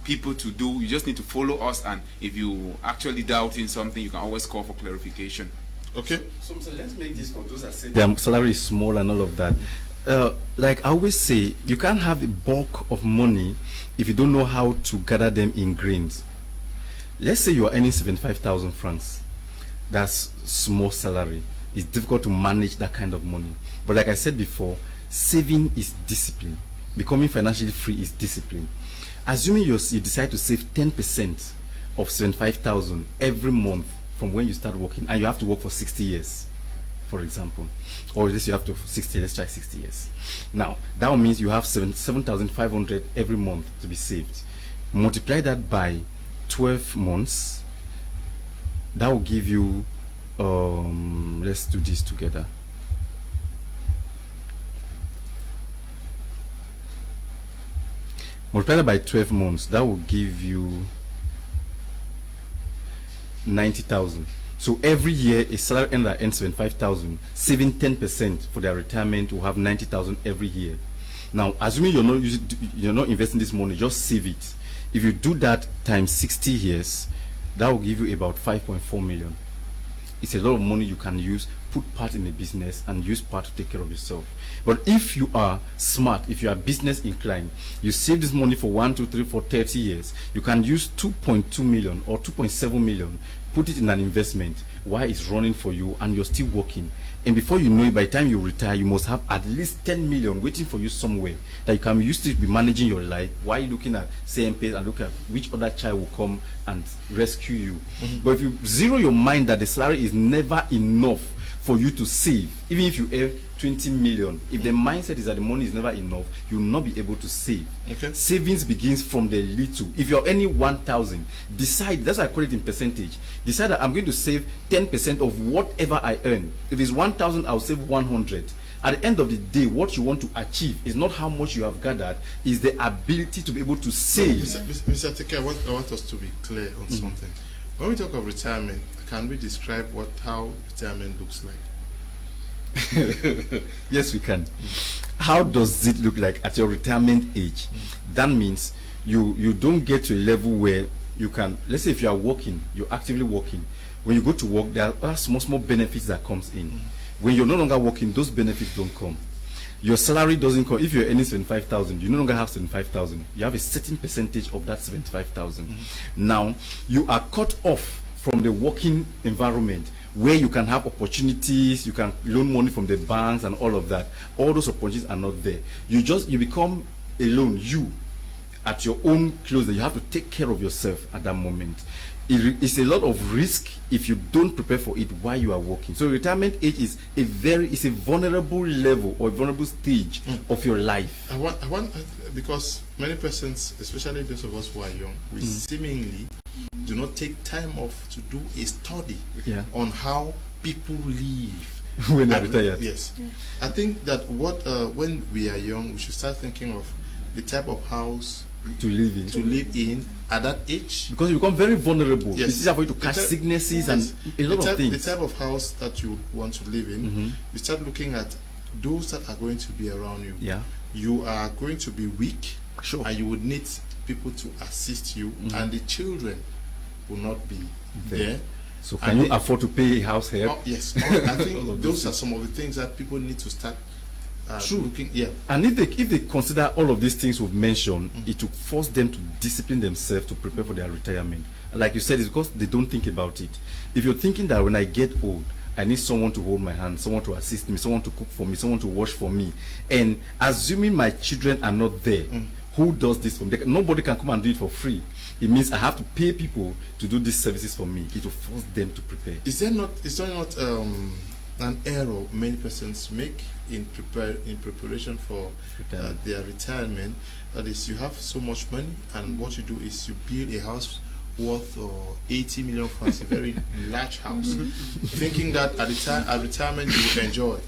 people to do, you just need to follow us, and if you actually doubt in something, you can always call for clarification. Okay. So let's make this for those that say their salary is small and all of that. Like I always say, you can't have a bulk of money if you don't know how to gather them in grains. Let's say you are earning 75,000 francs. That's small salary. It's difficult to manage that kind of money. But like I said before, saving is discipline. Becoming financially free is discipline. Assuming you decide to save 10% of 75,000 every month from when you start working, and you have to work for 60 years, for example, or let's say you have to 60, let's try 60 years. Now, that means you have 7,500 every month to be saved. Multiply that by 12 months, that will give you, let's do this together. Multiply that by 12 months, that will give you 90,000. So every year, a salary earner that earns 75,000, saving 10% for their retirement will have 90,000 every year. Now, assuming you're not investing this money, just save it. If you do that times 60 years, that will give you about 5.4 million. It's a lot of money you can use, put part in a business, and use part to take care of yourself. But if you are smart, if you are business inclined, you save this money for 1, 2, 3, 4, 30 years, you can use 2.2 million or 2.7 million, put it in an investment while it's running for you and you're still working. And before you know it, by the time you retire, you must have at least 10 million waiting for you somewhere that you can use to be managing your life while you're looking at CMPs and look at which other child will come and rescue you. But if you zero your mind that the salary is never enough for you to save, even if you earn 20 million, if the mindset is that the money is never enough, you will not be able to save. Okay. Savings begins from the little. If you're earning 1,000, decide, that's why I call it in percentage. Decide that I'm going to save 10% of whatever I earn. If it's 1,000, I'll save 100. At the end of the day, what you want to achieve is not how much you have gathered, is the ability to be able to save. Mr. Teke, I want us to be clear on something. When we talk of retirement, can we describe how retirement looks like? Yes, we can. How does it look like at your retirement age? That means you don't get to a level where you can, let's say if you are working, you're actively working. When you go to work, there are small benefits that comes in. When you're no longer working, those benefits don't come. Your salary doesn't come. If you're earning 75,000, you no longer have 75,000. You have a certain percentage of that 75,000. Now, you are cut off from the working environment where you can have opportunities, you can loan money from the banks and all of that. All those opportunities are not there. You become alone, you, at your own close. You have to take care of yourself at that moment. It's a lot of risk if you don't prepare for it while you are working. So retirement age is a vulnerable level or a vulnerable stage of your life. I want because many persons, especially those of us who are young, we seemingly do not take time off to do a study on how people live when they're retired. Yes. I think that when we are young, we should start thinking of the type of house to live in at that age, because you become very vulnerable. Yes. It's easier for you to catch sicknesses and a lot of things. The type of house that you want to live in, you start looking at those that are going to be around you. Yeah. You are going to be weak, sure, and you would need people to assist you, and the children will not be there. So can you afford to pay house help? Oh, yes. I think those are some of the things that people need to start looking. Yeah. And if they consider all of these things we've mentioned, it will force them to discipline themselves to prepare for their retirement. Like you said, it's because they don't think about it. If you're thinking that when I get old, I need someone to hold my hand, someone to assist me, someone to cook for me, someone to wash for me, and assuming my children are not there, who does this for me? Nobody can come and do it for free. It means I have to pay people to do these services for me. It will force them to prepare. Is there not an error many persons make in preparation for their retirement? That is, you have so much money, and what you do is you build a house worth 80 million francs, a very large house, thinking that at retirement you will enjoy.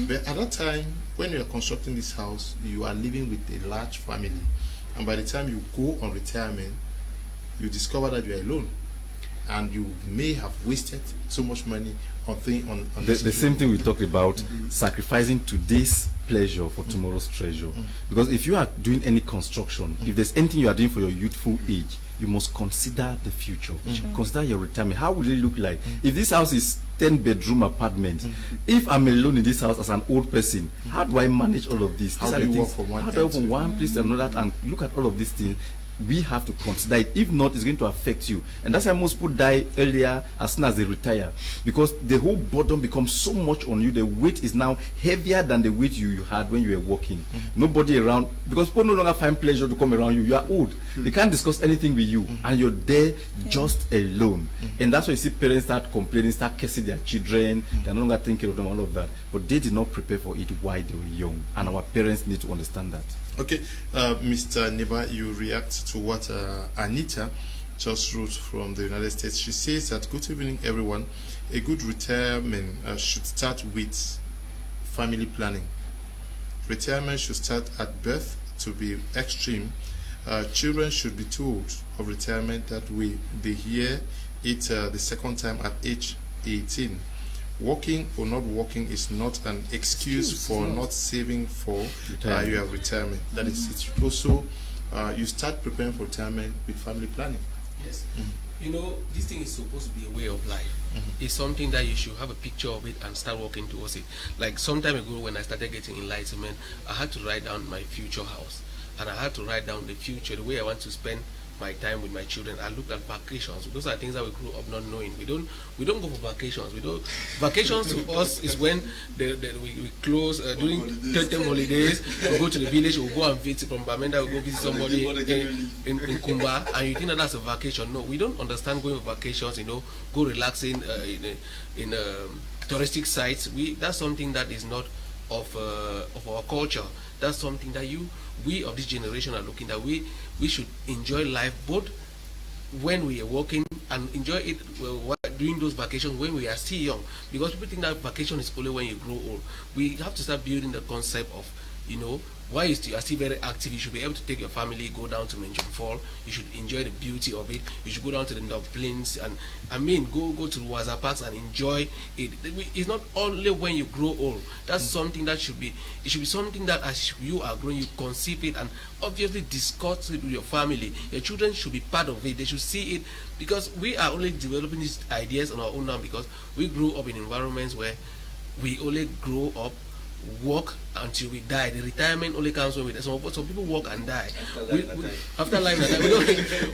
But at that time, when you are constructing this house, you are living with a large family, and by the time you go on retirement, you discover that you are alone, and you may have wasted so much money on the same thing we talked about, sacrificing today's pleasure for tomorrow's treasure. Because if you are doing any construction, if there's anything you are doing for your youthful age, you must consider the future. Consider your retirement. How will it look like? If this house is 10-bedroom apartment, if I'm alone in this house as an old person, how do I manage all of this? How do you walk from one place to another and look at all of these things? We have to consider it. If not, it's going to affect you. And that's why most people die earlier as soon as they retire, because the whole burden becomes so much on you. The weight is now heavier than the weight you had when you were working. Nobody around, because people no longer find pleasure to come around you. You are old. They can't discuss anything with you, and you're there just alone. And that's why you see parents start complaining, start cursing their children. They're no longer thinking of them, all of that. But they did not prepare for it while they were young, and our parents need to understand that. Okay, Mr. Neba, you react to what Anita just wrote from the United States. She says that, good evening, everyone. A good retirement should start with family planning. Retirement should start at birth to be extreme. Children should be told of retirement that they hear it the second time at age 18. Working or not working is not an excuse for not saving for your retirement. That is, it should also, you start preparing for retirement with family planning. Yes. You know, this thing is supposed to be a way of life. It's something that you should have a picture of it and start working towards it. Like some time ago when I started getting enlightenment, I had to write down my future house. And I had to write down the future, the way I want to spend my time with my children. I looked at vacations. Those are things that we grew up not knowing. We don't go for vacations. Vacations to us is when we close during term holidays. We go to the village. We go and visit from Bamenda. We go visit somebody in Kumba, and you think that that's a vacation. No, we don't understand going on vacations. You know, go relaxing in touristic sites. That's something that is not of our culture. That's something that we of this generation are looking at. We should enjoy life both when we are working and enjoy it during those vacations when we are still young, because people think that vacation is only when you grow old. We have to start building the concept of, you know, while you are still very active, you should be able to take your family, go down to Mention Fall. You should enjoy the beauty of it. You should go down to the North Plains and go to Waza Parks and enjoy it. It's not only when you grow old. That's something that should be. It should be something that as you are growing, you conceive it and obviously discuss it with your family. Your children should be part of it. They should see it, because we are only developing these ideas on our own now, because we grew up in environments where we only grow up, work until we die. The retirement only comes when we die. Some people work and die. After life,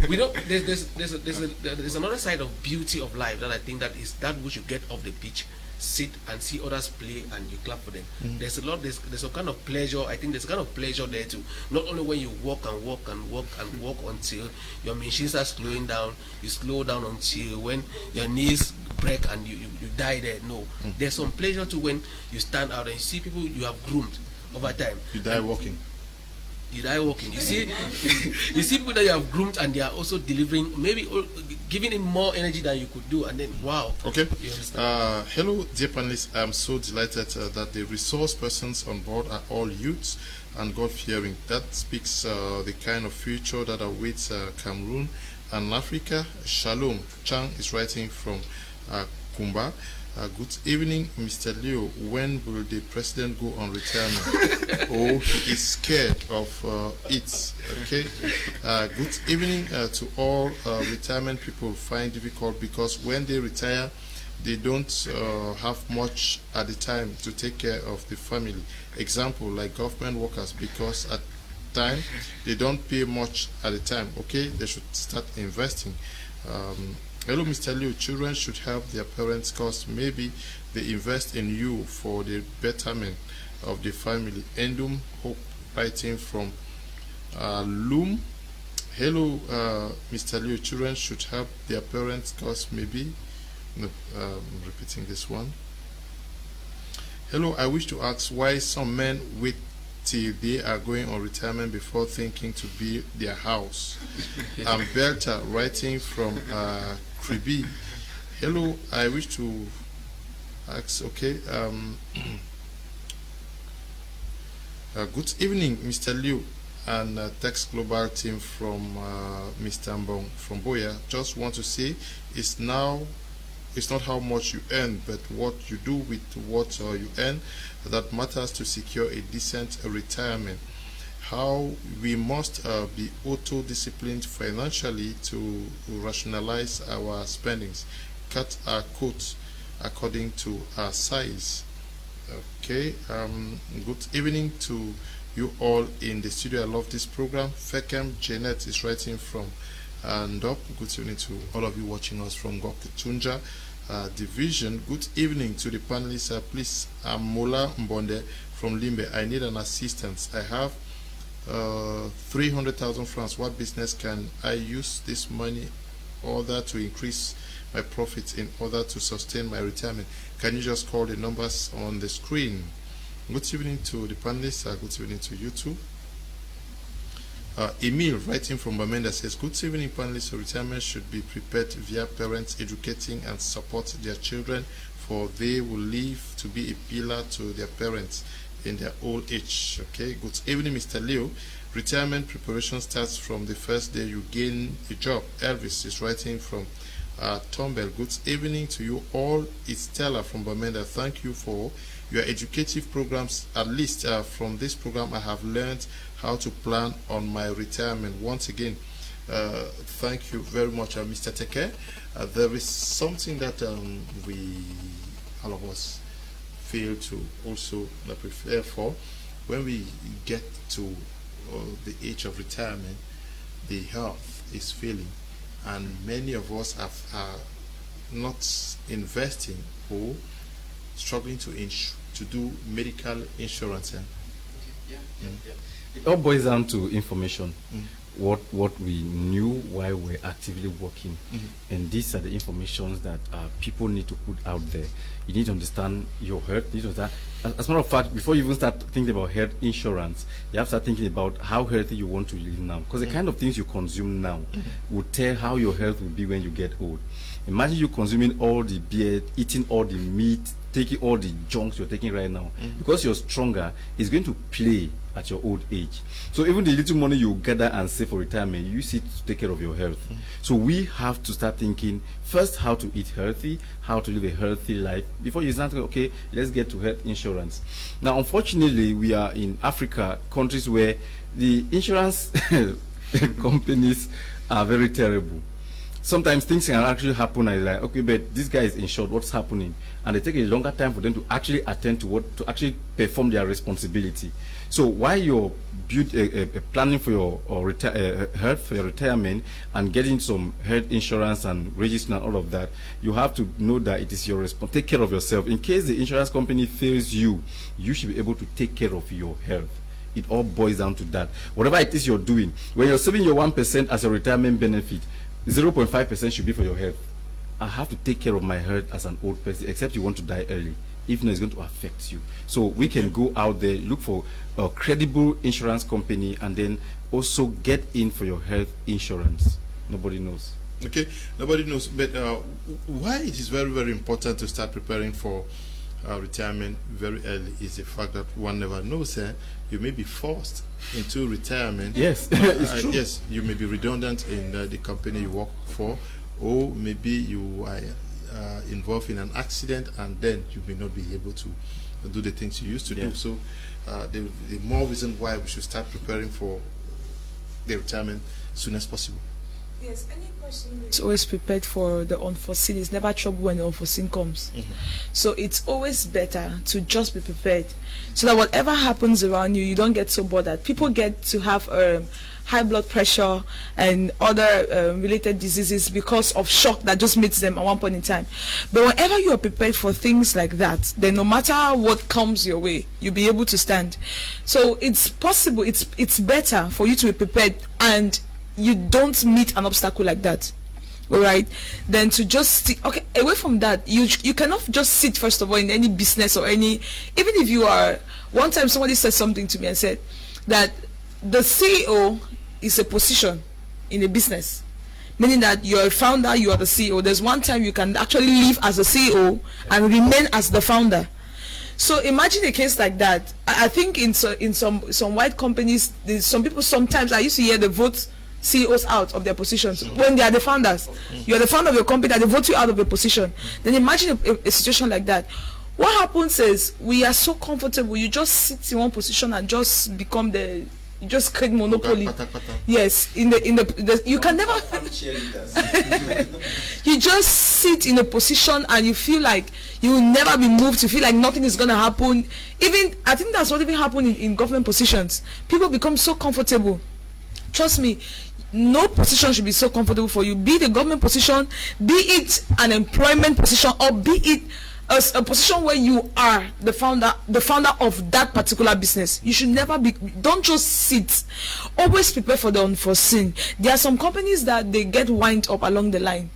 we don't. There's another side of beauty of life that I think that is that we should get off the pitch, sit and see others play and you clap for them. There's a kind of pleasure. I think there's a kind of pleasure there too. Not only when you walk until your machine starts slowing down, you slow down until when your knees break and you die there. No, there's some pleasure too when you stand out and you see people you have groomed over time. You die walking. You die walking. You see, you see people that you have groomed and they are also delivering, maybe giving in more energy than you could do, and then wow. Okay. Hello, dear panelists. I'm so delighted that the resource persons on board are all youths and God-fearing. That speaks the kind of future that awaits Cameroon and Africa. Shalom. Chang is writing from Kumba. Good evening, Mr. Leo. When will the president go on retirement? Oh, he is scared of it. Okay. Good evening to all retirement people. Find difficult because when they retire, they don't have much at the time to take care of the family. Example, like government workers, because at time they don't pay much at the time. Okay, they should start investing. Hello, Mr. Liu. Children should help their parents because maybe they invest in you for the betterment of the family. Endum Hope writing from Loom. Hello, Mr. Liu. Children should help their parents because maybe. No, I'm repeating this one. Hello, I wish to ask why some men wait till they are going on retirement before thinking to build their house. I'm Berta writing from Kribi. Hello, I wish to ask, okay, good evening, Mr. Liu. and Tex Global team from Mr. Mbong from Boya just want to say it's not how much you earn, but what you do with what you earn that matters to secure a decent retirement. How we must be auto-disciplined financially to rationalize our spendings, cut our coats according to our size. Okay, good evening to you all in the studio. I love this program. Fekem Janet is writing from Ndop. Good evening to all of you watching us from Goktunja division. Good evening to the panelists. Please, I'm Mola Mbonde from Limbe. I need an assistance. I have 300,000 francs. What business can I use this money in order to increase my profits in order to sustain my retirement? Can you just call the numbers on the screen? Good evening to the panelists. Good evening to you too. Emil, writing from Bamenda, says, good evening, panelists. Retirement should be prepared via parents educating and support their children, for they will live to be a pillar to their parents in their old age. Okay, good evening, Mr. Leo. Retirement preparation starts from the first day you gain a job. Elvis is writing from Tombel. Good evening to you all. It's Stella from Bamenda. Thank you for your educative programs. At least from this program I have learned how to plan on my retirement. Once again, thank you very much, Mr. Teke. There is something that we, all of us, fail to also prepare for. When we get to the age of retirement, the health is failing, and many of us are not investing or struggling to do medical insurance. It all boils down to information. What we knew while we're actively working, and these are the informations that people need to put out there. You need to understand your health. You need to understand, as a matter of fact, before you even start thinking about health insurance, you have to start thinking about how healthy you want to live now, because the kind of things you consume now will tell how your health will be when you get old. Imagine you consuming all the beer, eating all the meat, taking all the junks you're taking right now. Because you're stronger, it's going to play at your old age. So even the little money you gather and save for retirement, you use it to take care of your health. So we have to start thinking first how to eat healthy, how to live a healthy life, before you start thinking, okay, let's get to health insurance. Now, unfortunately, we are in Africa, countries where the insurance companies are very terrible. Sometimes things can actually happen and like, okay, but this guy is insured, what's happening? And they take a longer time for them to actually attend to to actually perform their responsibility. So while you're planning for your health, for your retirement, and getting some health insurance and registering and all of that, you have to know that it is your responsibility. Take care of yourself. In case the insurance company fails you, you should be able to take care of your health. It all boils down to that. Whatever it is you're doing, when you're saving your 1% as a retirement benefit, 0.5% should be for your health. I have to take care of my health as an old person, except you want to die early. If not, it's going to affect you. So we can go out there, look for a credible insurance company, and then also get in for your health insurance. Nobody knows. Okay, nobody knows. But why it is very, very important to start preparing for retirement very early is the fact that one never knows. You may be forced into retirement. Yes, it's true. Yes, you may be redundant in the company you work for, or maybe you are involved in an accident, and then you may not be able to do the things you used to do. So the more reason why we should start preparing for the retirement as soon as possible. Yes, any person is always prepared for the unforeseen. It's never trouble when the unforeseen comes. So it's always better to just be prepared, so that whatever happens around you, you don't get so bothered. People get to have high blood pressure and other related diseases because of shock that just meets them at one point in time. But whenever you are prepared for things like that, then no matter what comes your way, you'll be able to stand. So it's possible, it's better for you to be prepared and you don't meet an obstacle like that, all right, then to just okay, away from that, you cannot just sit, first of all, in any business or any, even if you are, one time somebody said something to me and said that the CEO is a position in a business, meaning that you're a founder, you are the CEO. There's one time you can actually live as a CEO and remain as the founder. So imagine a case like that. I think in some white companies, some people sometimes, I used to hear they vote CEOs out of their positions when they are the founders. You are the founder of your company and they vote you out of your position. Then imagine a situation like that. What happens is we are so comfortable. You just sit in one position and just become you just create monopoly. Yes, in the you can never. You just sit in a position and you feel like you will never be moved. You feel like nothing is gonna happen. Even I think that's what even happened in government positions. People become so comfortable. Trust me, no position should be so comfortable for you. Be it a government position, be it an employment position, or be it a position where you are the founder of that particular business. You should never be. Don't just sit. Always prepare for the unforeseen. There are some companies that they get wind up along the line.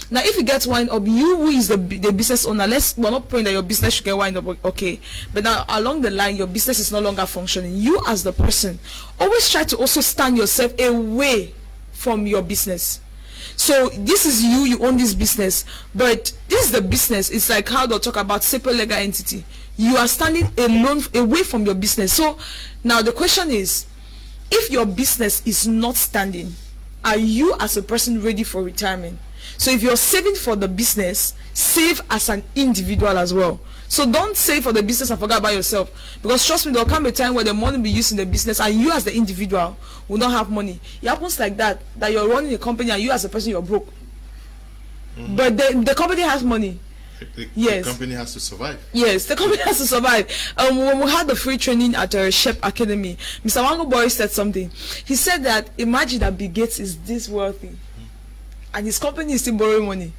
Now, if you get wind up, you who is the business owner, we're not praying that your business should get wind up, okay. But now, along the line, your business is no longer functioning. You as the person, always try to also stand yourself away from your business. So this is you own this business, but this is the business. It's like how they'll talk about separate legal entity. You are standing alone away from your business. So now the question is, if your business is not standing, are you as a person ready for retirement? So if you're saving for the business, save as an individual as well. So don't save for the business and forget about yourself, because trust me, there will come a time where the money will be used in the business and you as the individual will not have money. It happens like that you're running a company and you as a person, you're broke. But the company has money. The company has to survive. Yes, the company has to survive. When we had the free training at Shep Academy, Mr. Wango Boy said something. He said that imagine that Bill Gates is this wealthy and his company is still borrowing money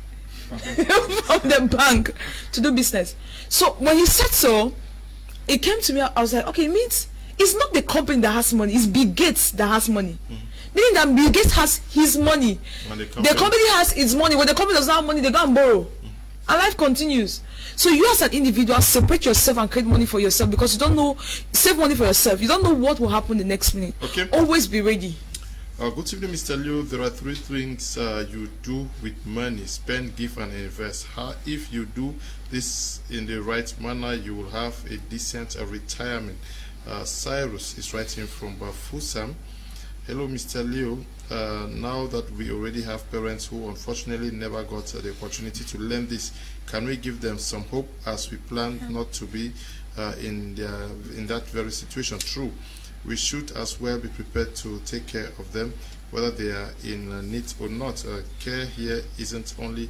from the bank to do business. So when he said so, it came to me, I was like, okay, it means it's not the company that has money, it's Bill Gates that has money. Meaning that Bill Gates has his money. The company has its money. When the company does not have money, they go and borrow. And life continues. So you as an individual, separate yourself and create money for yourself, because you don't know, save money for yourself. You don't know what will happen the next minute. Okay. Always be ready. Good evening, Mr. Liu. There are three things you do with money: spend, give, and invest. If you do this in the right manner, you will have a decent retirement. Cyrus is writing from Bafusam. Hello, Mr. Liu. Now that we already have parents who unfortunately never got the opportunity to learn this, can we give them some hope as we plan not to be in that very situation? True. We should as well be prepared to take care of them, whether they are in need or not. Care here isn't only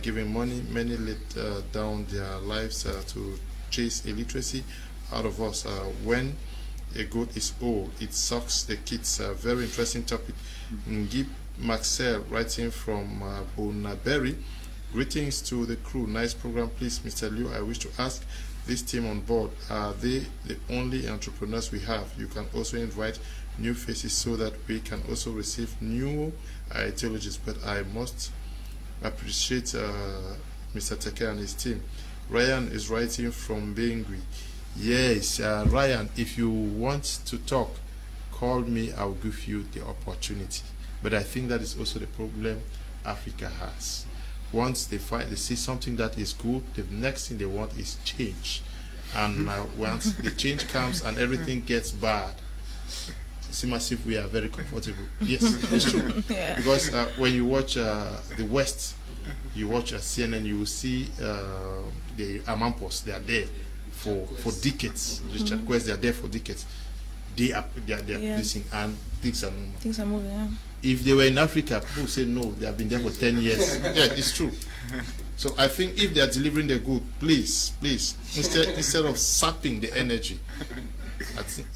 giving money. Many let down their lives to chase illiteracy out of us. When a goat is old, it sucks the kids. Very interesting topic. Ngip Maxell writing from Bonaberry. Greetings to the crew. Nice program, please, Mr. Liu. I wish to ask this team on board, are they the only entrepreneurs we have? You can also invite new faces so that we can also receive new ideologies. But I must appreciate Mr. Teke and his team. Ryan is writing from Bengui. Yes, Ryan, if you want to talk, call me. I'll give you the opportunity. But I think that is also the problem Africa has. Once they see something that is good, the next thing they want is change. And once the change comes and everything gets bad, it seems as if we are very comfortable. Yes, it's true. Yeah. Because when you watch the West, you watch CNN, you will see the Amampos. They are there for decades. Richard Quest, they are there for decades. They are producing, and things are moving. Yeah. If they were in Africa, people say no, they have been there for 10 years. Yeah, it's true. So I think if they are delivering the good, please, instead of sapping the energy, I think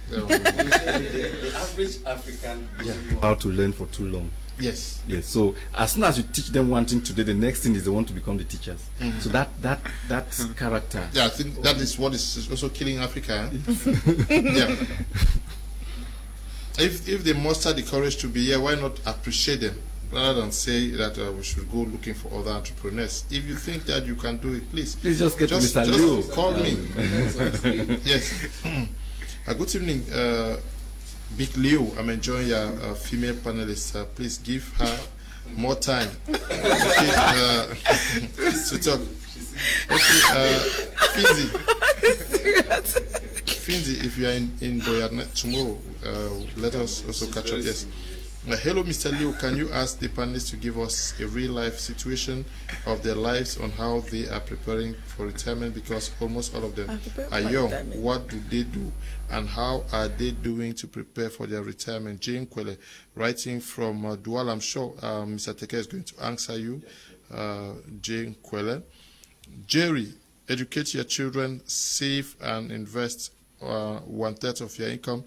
the average African doesn't know how to learn for too long. Yes. Yes. So as soon as you teach them one thing today, the next thing is they want to become the teachers. So that character. Yeah, I think that is what is also killing Africa. Yeah. If they muster the courage to be here, why not appreciate them rather than say that we should go looking for other entrepreneurs? If you think that you can do it, please just get Mr. Liu. Call me. Yes. Good evening, Big Liu. I'm enjoying your female panelist. Please give her more time to talk. Okay. Finzi, if you are in Boyarnet tomorrow, let us also catch up. Yes. Hello, Mr. Liu. Can you ask the panelists to give us a real-life situation of their lives on how they are preparing for retirement? Because almost all of them are young. What do they do, and how are they doing to prepare for their retirement? Jane Kwele, writing from Douala. I'm sure Mr. Teke is going to answer you. Jane Kwele. Jerry, educate your children, save and invest 1/3 of your income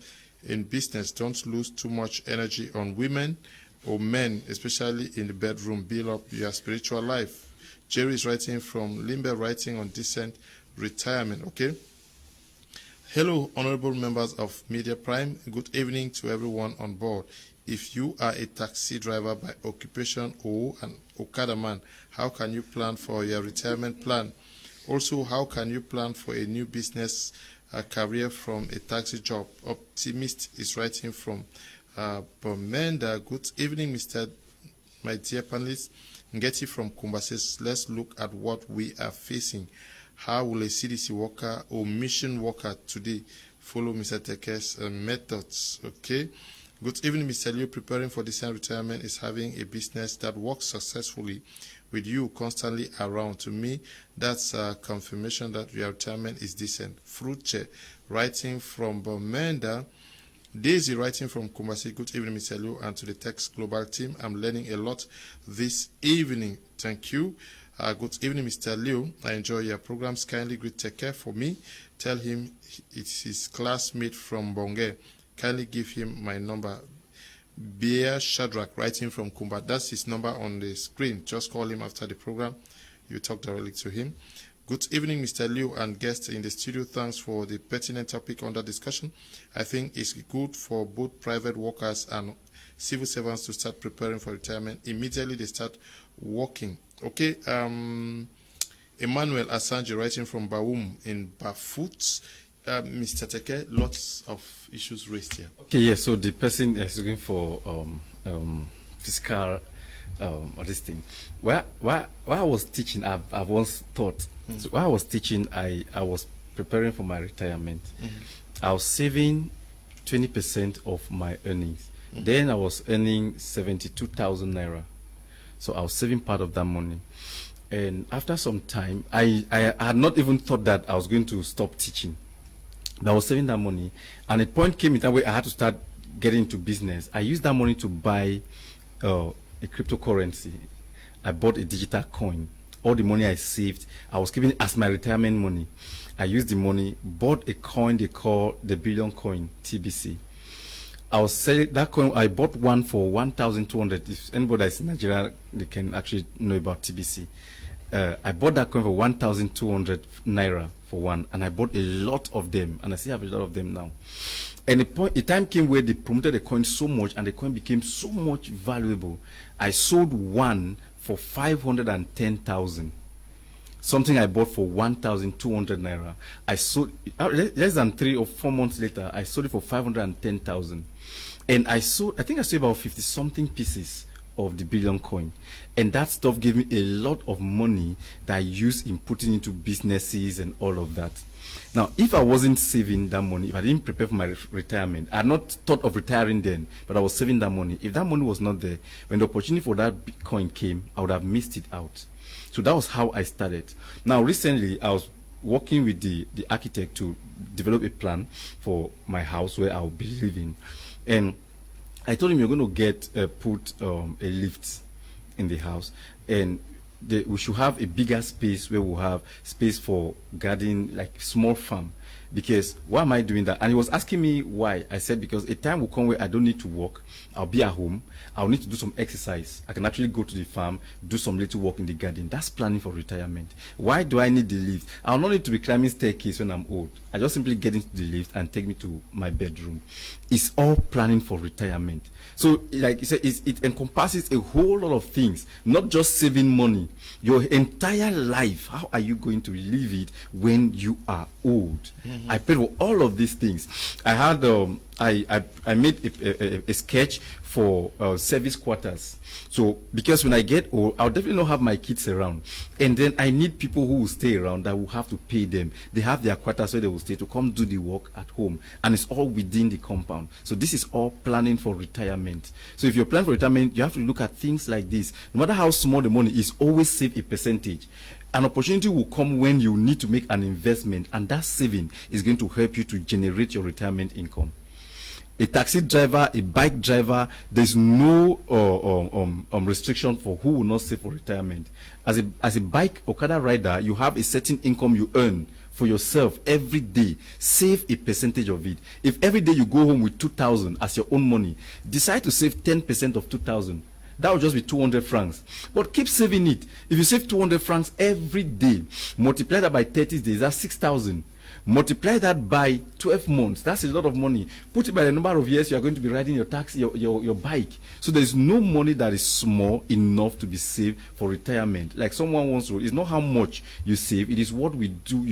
in business. Don't lose too much energy on women or men, especially in the bedroom. Build up your spiritual life. Jerry is writing from Limbe, writing on decent retirement. Okay. Hello, honorable members of Media Prime. Good evening to everyone on board. If you are a taxi driver by occupation or an Okada man, how can you plan for your retirement plan? Also, how can you plan for a new business career from a taxi job? Optimist is writing from Bomenda. Good evening, my dear panelists. Ngeti from Kumba says, let's look at what we are facing. How will a CDC worker or mission worker today follow Mr. Teke's methods? Okay. Good evening, Mr. Liu. Preparing for decent retirement is having a business that works successfully with you constantly around. To me, that's a confirmation that your retirement is decent. Fruche, writing from Bomenda. Daisy, writing from Kumasi. Good evening, Mr. Liu, and to the Text Global team. I'm learning a lot this evening. Thank you. Good evening, Mr. Liu. I enjoy your programs. Kindly greet Teke for me. Tell him it's his classmate from Bonge. Kindly give him my number. Beer Shadrach, writing from Kumba. That's his number on the screen. Just call him after the program. You talk directly to him. Good evening, Mr. Liu and guests in the studio. Thanks for the pertinent topic under discussion. I think it's good for both private workers and civil servants to start preparing for retirement. Immediately they start working. Okay. Emmanuel Assange, writing from Baum in Bafut. Mr. Teke, lots of issues raised here. Okay, yeah, so the person is looking for fiscal this thing. While I was teaching, I've once thought, so while I was teaching, I was preparing for my retirement. I was saving 20% of my earnings. Then I was earning 72,000 naira. So I was saving part of that money. And after some time, I had not even thought that I was going to stop teaching. I was saving that money, and a point came in that way I had to start getting into business. I used that money to buy a cryptocurrency. I bought a digital coin. All the money I saved, I was keeping it as my retirement money. I used the money, bought a coin they call the Billion Coin, TBC. I was selling that coin. I bought one for 1,200. If anybody is in Nigeria, they can actually know about TBC. I bought that coin for 1,200 naira for one, and I bought a lot of them, and I still have a lot of them now. And a time came where they promoted the coin so much, and the coin became so much valuable. I sold one for 510,000. Something I bought for 1,200 naira. I sold less than 3 or 4 months later. I sold it for 510,000, and I think I sold about 50-something pieces of the Billion Coin, and that stuff gave me a lot of money that I used in putting into businesses and all of that. Now, if I wasn't saving that money, if I didn't prepare for my retirement, I had not thought of retiring then, but I was saving that money. If that money was not there, when the opportunity for that Bitcoin came, I would have missed it out. So that was how I started. Now, recently, I was working with the architect to develop a plan for my house where I'll be living, and I told him you're going to put a lift in the house, and we should have a bigger space where we'll have space for garden, like small farm. Because why am I doing that? And he was asking me why. I said because a time will come where I don't need to work. I'll be at home. I'll need to do some exercise. I can actually go to the farm, do some little work in the garden. That's planning for retirement. Why do I need the lift? I'll not need to be climbing staircase when I'm old. I just simply get into the lift and take me to my bedroom. It's all planning for retirement. So, like you said, it encompasses a whole lot of things, not just saving money. Your entire life, how are you going to live it when you are old? I paid for all of these things. I had I made a sketch for service quarters. So because when I get old, I'll definitely not have my kids around, and then I need people who will stay around that will have to pay them. They have their quarters where they will stay to come do the work at home, and it's all within the compound. So this is all planning for retirement. So if you're planning for retirement, you have to look at things like this. No matter how small the money is, always save a percentage. An opportunity will come when you need to make an investment, and that saving is going to help you to generate your retirement income. A taxi driver, a bike driver, there's no restriction for who will not save for retirement. As a bike Okada rider, you have a certain income you earn for yourself every day. Save a percentage of it. If every day you go home with 2,000 as your own money, decide to save 10% of 2,000. That will just be 200 francs. But keep saving it. If you save 200 francs every day, multiply that by 30 days, that's 6,000. Multiply that by 12 months. That's a lot of money. Put it by the number of years you are going to be riding your taxi, your bike. So there is no money that is small enough to be saved for retirement. Like someone once wrote, it's not how much you save, it is what you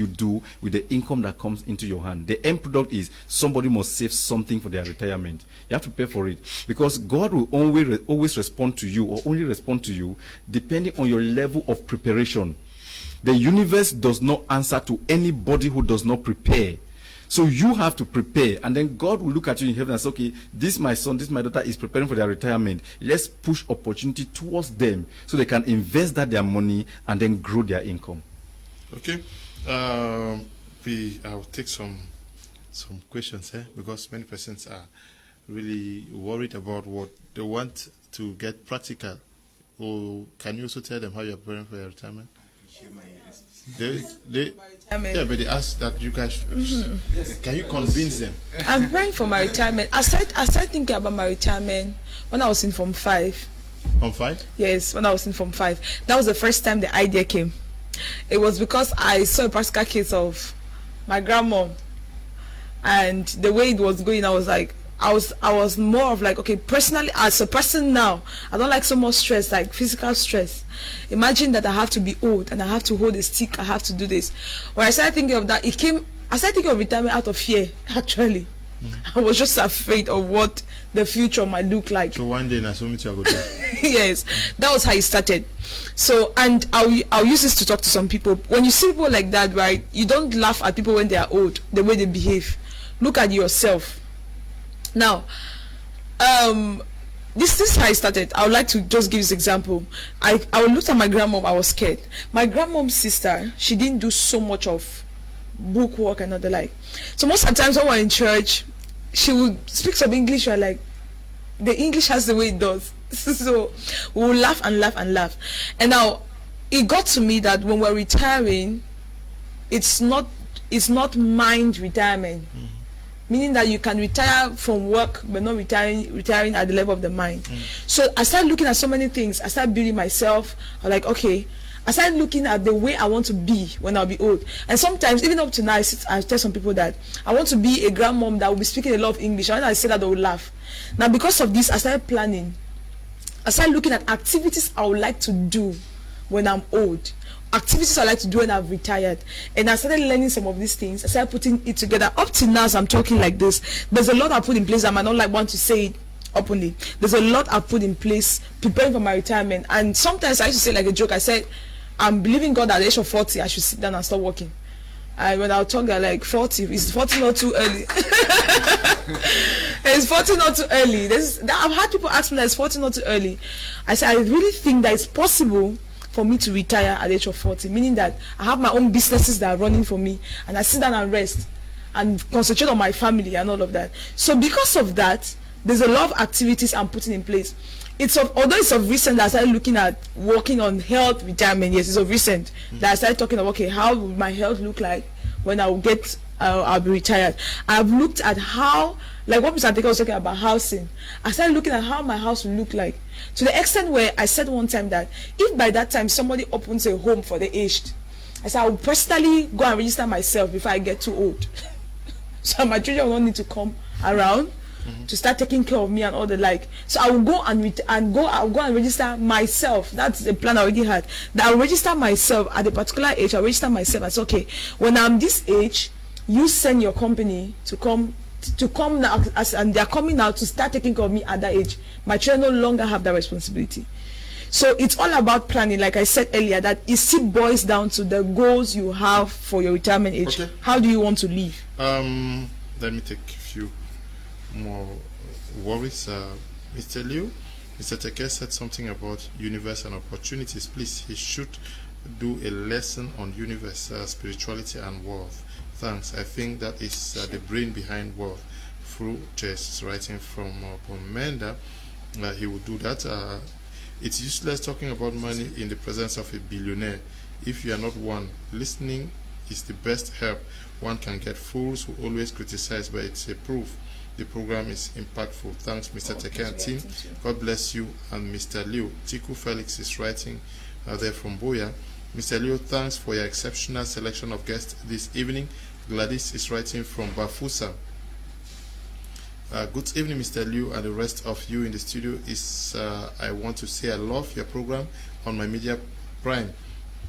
do with the income that comes into your hand. The end product is somebody must save something for their retirement. You have to pay for it, because God will always respond to you, or only respond to you depending on your level of preparation. The universe does not answer to anybody who does not prepare. So you have to prepare, and then God will look at you in heaven and say, okay, this my son, this my daughter is preparing for their retirement. Let's push opportunity towards them so they can invest their money and then grow their income. Okay. I'll take some questions here, because many persons are really worried about what they want to get practical. Or can you also tell them how you're preparing for your retirement? Yeah, but they ask that you guys, can you convince them? I'm praying for my retirement. I started thinking about my retirement when I was in Form 5. Form 5? Yes, when I was in Form 5. That was the first time the idea came. It was because I saw a practical case of my grandmom, and the way it was going, I was like, I was more of like, okay, personally, as a person now, I don't like so much stress, like physical stress. Imagine that I have to be old and I have to hold a stick, I have to do this. When I started thinking of that, I started thinking of retirement out of fear, actually. I was just afraid of what the future might look like. So one day, I saw me to go there. Yes, that was how it started. So, and I'll use this to talk to some people. When you see people like that, right, you don't laugh at people when they are old, the way they behave. Look at yourself. Now, this is how I started. I would like to just give this example. I looked at my grandmom. I was scared. My grandmom's sister, she didn't do so much of book work and all the like. So most of the times when we're in church, she would speak some English. We're like, the English has the way it does. So we'll laugh and laugh and laugh. And now it got to me that when we're retiring, it's not mind retirement. Meaning that you can retire from work but not retiring at the level of the mind. So I started looking at so many things. I started building myself. I'm like, okay. I started looking at the way I want to be when I'll be old. And sometimes, even up to now, I tell some people that I want to be a grandmom that will be speaking a lot of English. And when I say that, they will laugh. Now, because of this, I started planning. I started looking at activities I would like to do when I'm old. Activities I like to do when I've retired, and I started learning some of these things. I started putting it together. Up till now, as I'm talking like this, there's a lot I put in place. I might not want to say it openly. There's a lot I put in place preparing for my retirement. And sometimes I used to say like a joke. I said, I'm believing God at the age of 40, I should sit down and start working. And when I'll talk like 40, is 40 not too early? Is 40 not too early? I've had people ask me that, is 40 not too early? I said, I really think that it's possible for me to retire at the age of 40, meaning that I have my own businesses that are running for me, and I sit down and rest and concentrate on my family and all of that. So because of that, there's a lot of activities I'm putting in place. Although it's of recent that I started looking at working on health retirement. Yes, it's of recent that I started talking about, okay, how will my health look like when I'll be retired. I've looked at how, like what Mr. Anteka was talking about housing. I started looking at how my house will look like, to the extent where I said one time that if by that time somebody opens a home for the aged, I said I will personally go and register myself before I get too old. So my children will not need to come around to start taking care of me and all the like. So I will go and register myself. That's the plan I already had. That I'll register myself at a particular age. I'll register myself. I said, okay, when I'm this age, you send your company to come now, and they're coming now to start taking care of me at that age. My children no longer have that responsibility. So it's all about planning. Like I said earlier, that it still boils down to the goals you have for your retirement age. Okay. How do you want to live? Let me take a few more worries. Mr. Liu, Mr. Teke said something about universe and opportunities. Please, he should do a lesson on universe, spirituality and wealth. Thanks. I think that is the brain behind wealth. Through just writing from Pomenda, he will do that. It's useless talking about money in the presence of a billionaire. If you are not one, listening is the best help one can get. Fools who always criticize, but it's a proof the program is impactful. Thanks, Mr. Teke and team. God bless you. And Mr. Liu. Tiku Felix is writing there from Boya. Mr. Liu, thanks for your exceptional selection of guests this evening. Gladys is writing from Bafusa. Good evening, Mr. Liu, and the rest of you in the studio. I want to say I love your program on my media prime.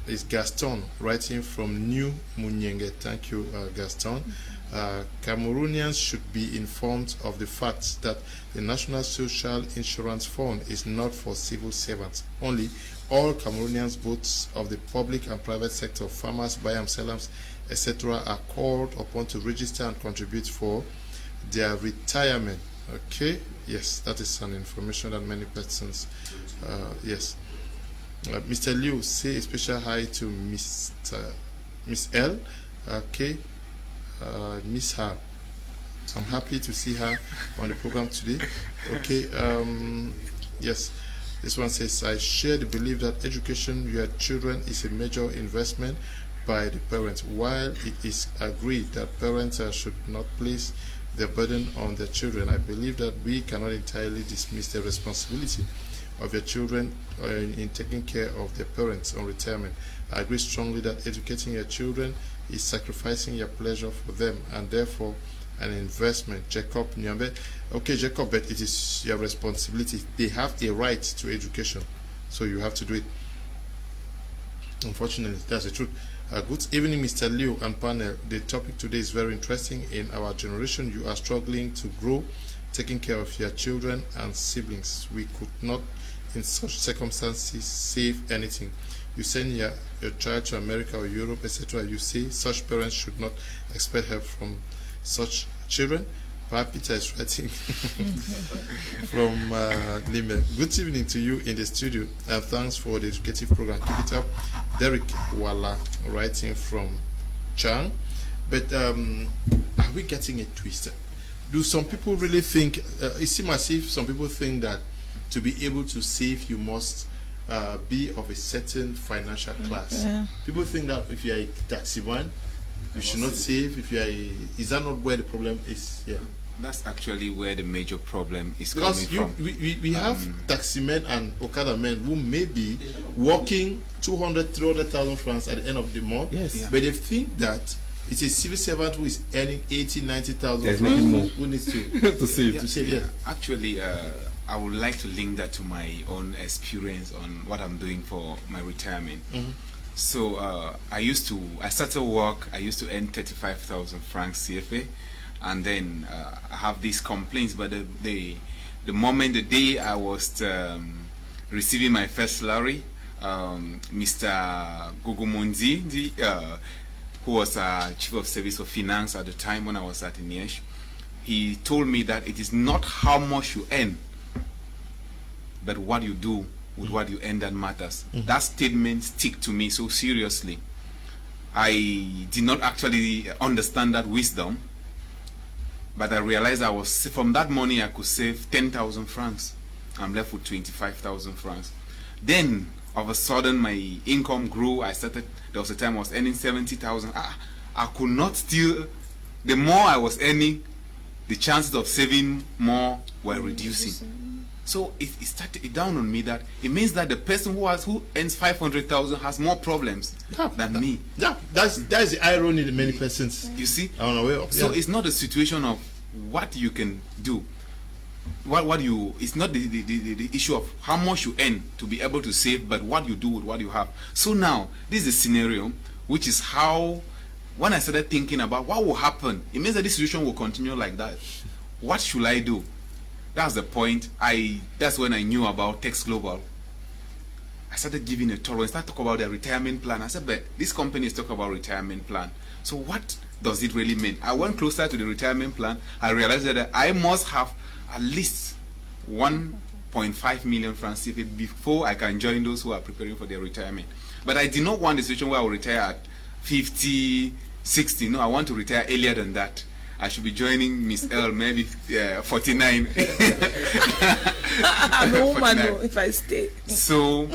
It's Gaston writing from New Munyenge. Thank you, Gaston. Cameroonians should be informed of the fact that the National Social Insurance Fund is not for civil servants only. All Cameroonians, both of the public and private sector, farmers, buyers, sellers, etc., are called upon to register and contribute for their retirement. Okay, yes, that is an information that many persons, yes. Mr. Liu, say a special hi to Miss L. Okay, Miss her. I'm happy to see her on the program today. Okay, yes. This one says, I share the belief that education of your children is a major investment by the parents. While it is agreed that parents should not place the burden on their children, I believe that we cannot entirely dismiss the responsibility of your children in taking care of their parents on retirement. I agree strongly that educating your children is sacrificing your pleasure for them and therefore an investment. Jacob Nyambe. Okay, Jacob, but it is your responsibility. They have a right to education, so you have to do it. Unfortunately, that's the truth. Good evening, Mr. Liu and panel. The topic today is very interesting. In our generation, you are struggling to grow, taking care of your children and siblings. We could not, in such circumstances, save anything. You send your child to America or Europe, etc. You say such parents should not expect help from such children. Peter is writing from Lime. Good evening to you in the studio, and thanks for the educative program. Keep it up. Derek Wala writing from Chang. But are we getting it twisted? Do some people really think, it seems as if some people think that to be able to save, you must be of a certain financial class. Yeah. People think that if you are a taxi man, you should not save. If you are is that not where the problem is? Yeah. That's actually where the major problem is because coming from. We have taxi men and Okada men who may be working 200,000, 300,000 francs at the end of the month. Yes. Yeah. But they think that it's a civil servant who is earning 80,000, 90,000 francs who needs to save. Yeah. To save. Yeah. Actually, I would like to link that to my own experience on what I'm doing for my retirement. So I started work, I used to earn 35,000 francs CFA, and then I have these complaints, but the day I was receiving my first salary, Mr. Gogomonzi, who was Chief of Service of Finance at the time when I was at Iniesh, he told me that it is not how much you earn, but what you do with what you earn that matters. That statement stick to me so seriously. I did not actually understand that wisdom, but I realized from that money I could save 10,000 francs. I'm left with 25,000 francs. Then all of a sudden my income grew. There was a time I was earning 70,000. I could not still, the more I was earning, the chances of saving more were reducing. So it started down on me that it means that the person who earns 500,000 has more problems than me. Yeah, that's the irony in many persons. You see, I'm aware of. So it's not a situation of what you can do. It's not the issue of how much you earn to be able to save, but what you do with what you have. So now this is a scenario which is how when I started thinking about what will happen, it means that this situation will continue like that. What should I do? That's the point. That's when I knew about Text Global. I started giving a tour and started talking about their retirement plan. I said, but this company is talking about retirement plan. So what does it really mean? I went closer to the retirement plan. I realized that I must have at least 1.5 million francs CFA before I can join those who are preparing for their retirement. But I did not want the situation where I will retire at 50, 60. No, I want to retire earlier than that. I should be joining Miss L maybe 49. I'm a woman though, if I stay. So,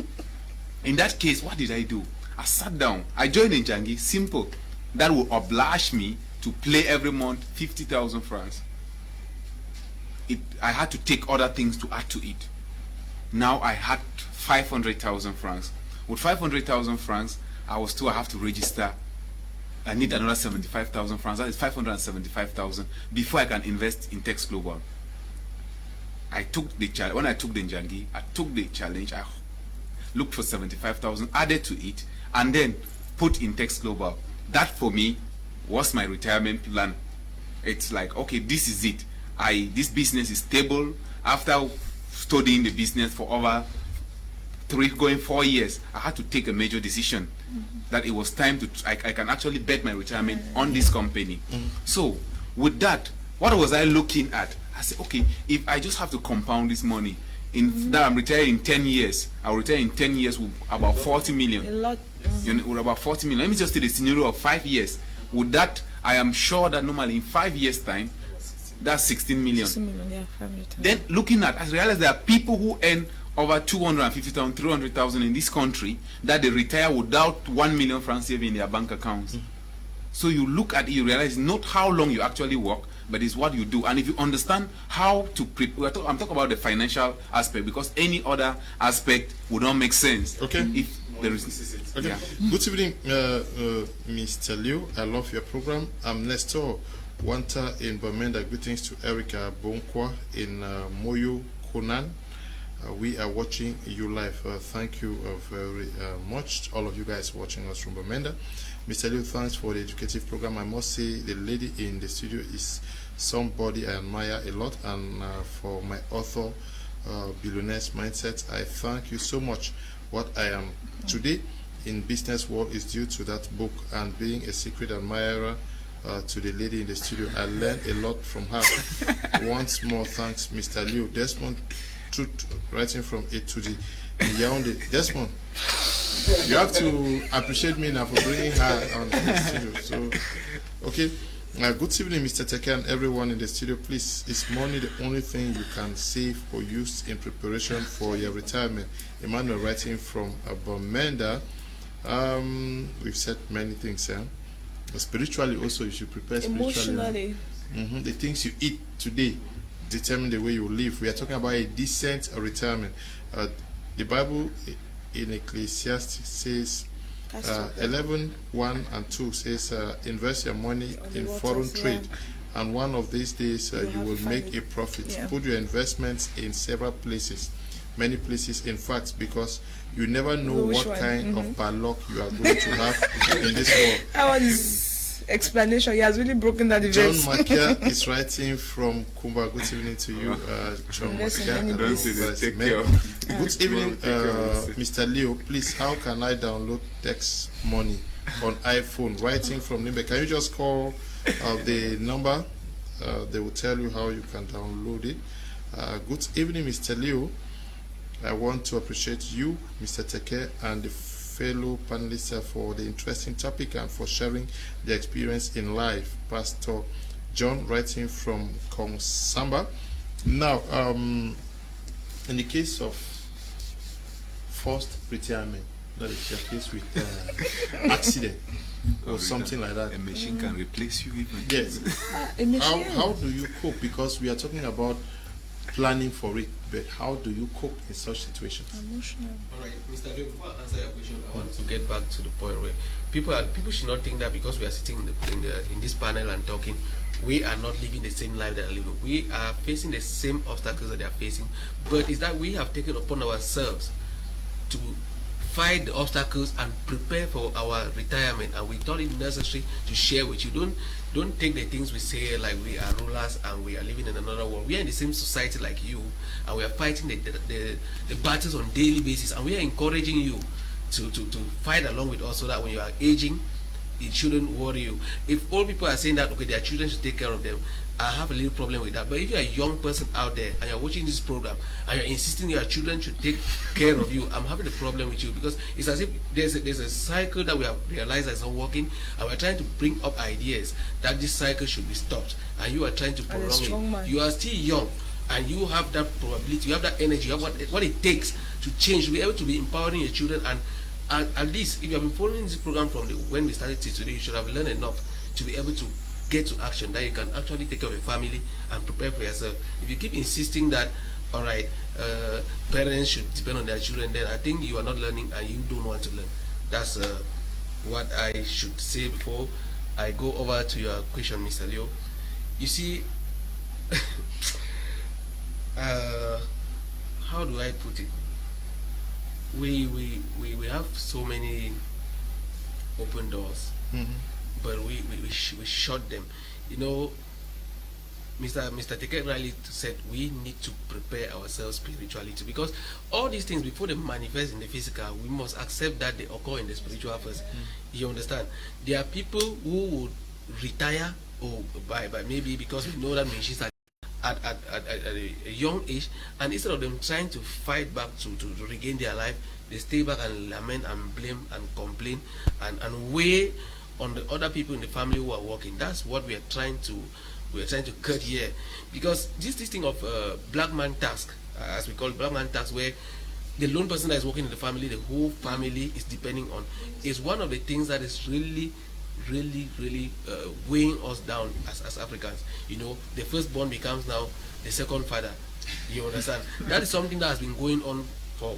in that case, what did I do? I sat down. I joined Njangi. Simple. That will oblige me to pay every month 50,000 francs. I had to take other things to add to it. Now I had 500,000 francs. With 500,000 francs, I have to register. I need another 75,000 francs. That is 575,000 before I can invest in Text Global. I took the challenge. When I took the Njangi, I took the challenge. I looked for 75,000, added to it, and then put in Text Global. That for me was my retirement plan. It's like, okay, this is it. This business is stable. After studying the business for over 4 years, I had to take a major decision that it was time to, I can actually bet my retirement on this company. So with that, what was I looking at? I said, okay, if I just have to compound this money, that I'm retiring in 10 years, I'll retire in 10 years with about 40 million. A lot. With about 40 million. Let me just take the scenario of 5 years. With that, I am sure that normally in 5 years' time, that's 16 million. 16 million, yeah, 500. Then looking at, I realized there are people who earn over 250,000, 300,000 in this country that they retire without 1 million francs saving in their bank accounts. So you look at it, you realize not how long you actually work, but it's what you do. And if you understand how to prepare, I'm talking about the financial aspect, because any other aspect would not make sense. Okay. If there is, okay. Yeah. Good evening, Mr. Liu. I love your program. I'm Nestor Wanta in Bamenda. Greetings to Erica Bonkwa in Moyo, Konan. We are watching you live. Thank you very much, all of you guys watching us from Bamenda. Mr. Liu, thanks for the educative program. I must say the lady in the studio is somebody I admire a lot, and for my author, Billionaire's Mindset, I thank you so much. What I am today in business world is due to that book, and being a secret admirer to the lady in the studio. I learned a lot from her. Once more, thanks, Mr. Liu. Desmond Truth, writing from A to the Yaoundé. Desmond, you have to appreciate me now for bringing her on the studio. So, okay. Good evening, Mr. Teke, and everyone in the studio. Please, is money the only thing you can save or use in preparation for your retirement? Emmanuel, writing from Bamenda. We've said many things. Spiritually, also, you should prepare spiritually. Emotionally. The things you eat today determine the way you live. We are talking about a decent retirement. The Bible in Ecclesiastes says 11:1 and 2 says invest your money in foreign trade, and one of these days you will make a profit. Put your investments in several places, many places in fact, because you never know what kind of bad luck you are going to have in this world. That was explanation. He has really broken that. John Makia is writing from Kumba. Good evening to you, John Makia. Good evening, Mr. Leo. Please, how can I download Text Money on iPhone? Writing from Nimbe. Can you just call the number? They will tell you how you can download it. Good evening, Mr. Leo. I want to appreciate you, Mr. Teke, and the fellow panelists for the interesting topic and for sharing the experience in life. Pastor John, writing from Konsamba. Now, in the case of forced retirement, that is your case with accident or something like that. A machine can replace you even. Yes. How do you cope? Because we are talking about planning for it, but how do you cope in such situations? Emotional. All right, Mr. Leo, before I answer your question, I want to get back to the point where people should not think that because we are sitting in this panel and talking, we are not living the same life they are living. We are facing the same obstacles that they are facing, but it's that we have taken upon ourselves to fight the obstacles and prepare for our retirement. And we thought it necessary to share with you. Don't take the things we say like we are rulers and we are living in another world. We are in the same society like you, and we are fighting the battles on daily basis, and we are encouraging you to fight along with us so that when you are aging, it shouldn't worry you. If all people are saying that, okay, their children should take care of them, I have a little problem with that. But if you're a young person out there and you're watching this program and you're insisting your children should take care of you, I'm having a problem with you, because it's as if there's a cycle that we have realized is not working, and we're trying to bring up ideas that this cycle should be stopped, and you are trying to prolong it. You are still young, and you have that probability, you have that energy, you have what it takes to change, to be able to be empowering your children. And at least if you have been following this program from when we started till today, you should have learned enough to be able to get to action, that you can actually take care of your family and prepare for yourself. If you keep insisting that, all right, parents should depend on their children, then I think you are not learning and you don't want to learn. That's what I should say before I go over to your question, Mr. Leo. You see, how do I put it? We have so many open doors, but we shut them. You know, Mr. Teke rightly said we need to prepare ourselves spiritually too, because all these things, before they manifest in the physical, we must accept that they occur in the spiritual first. You understand? There are people who would retire or by maybe because we know that machines are at a young age, and instead of them trying to fight back to regain their life, they stay back and lament and blame and complain and weigh on the other people in the family who are working. That's what we are trying to cut here, because this thing of black man task, as we call it, black man task, where the lone person that is working in the family, the whole family is depending on, is one of the things that is really weighing us down as Africans. You know, the firstborn becomes now the second father. You understand? That is something that has been going on for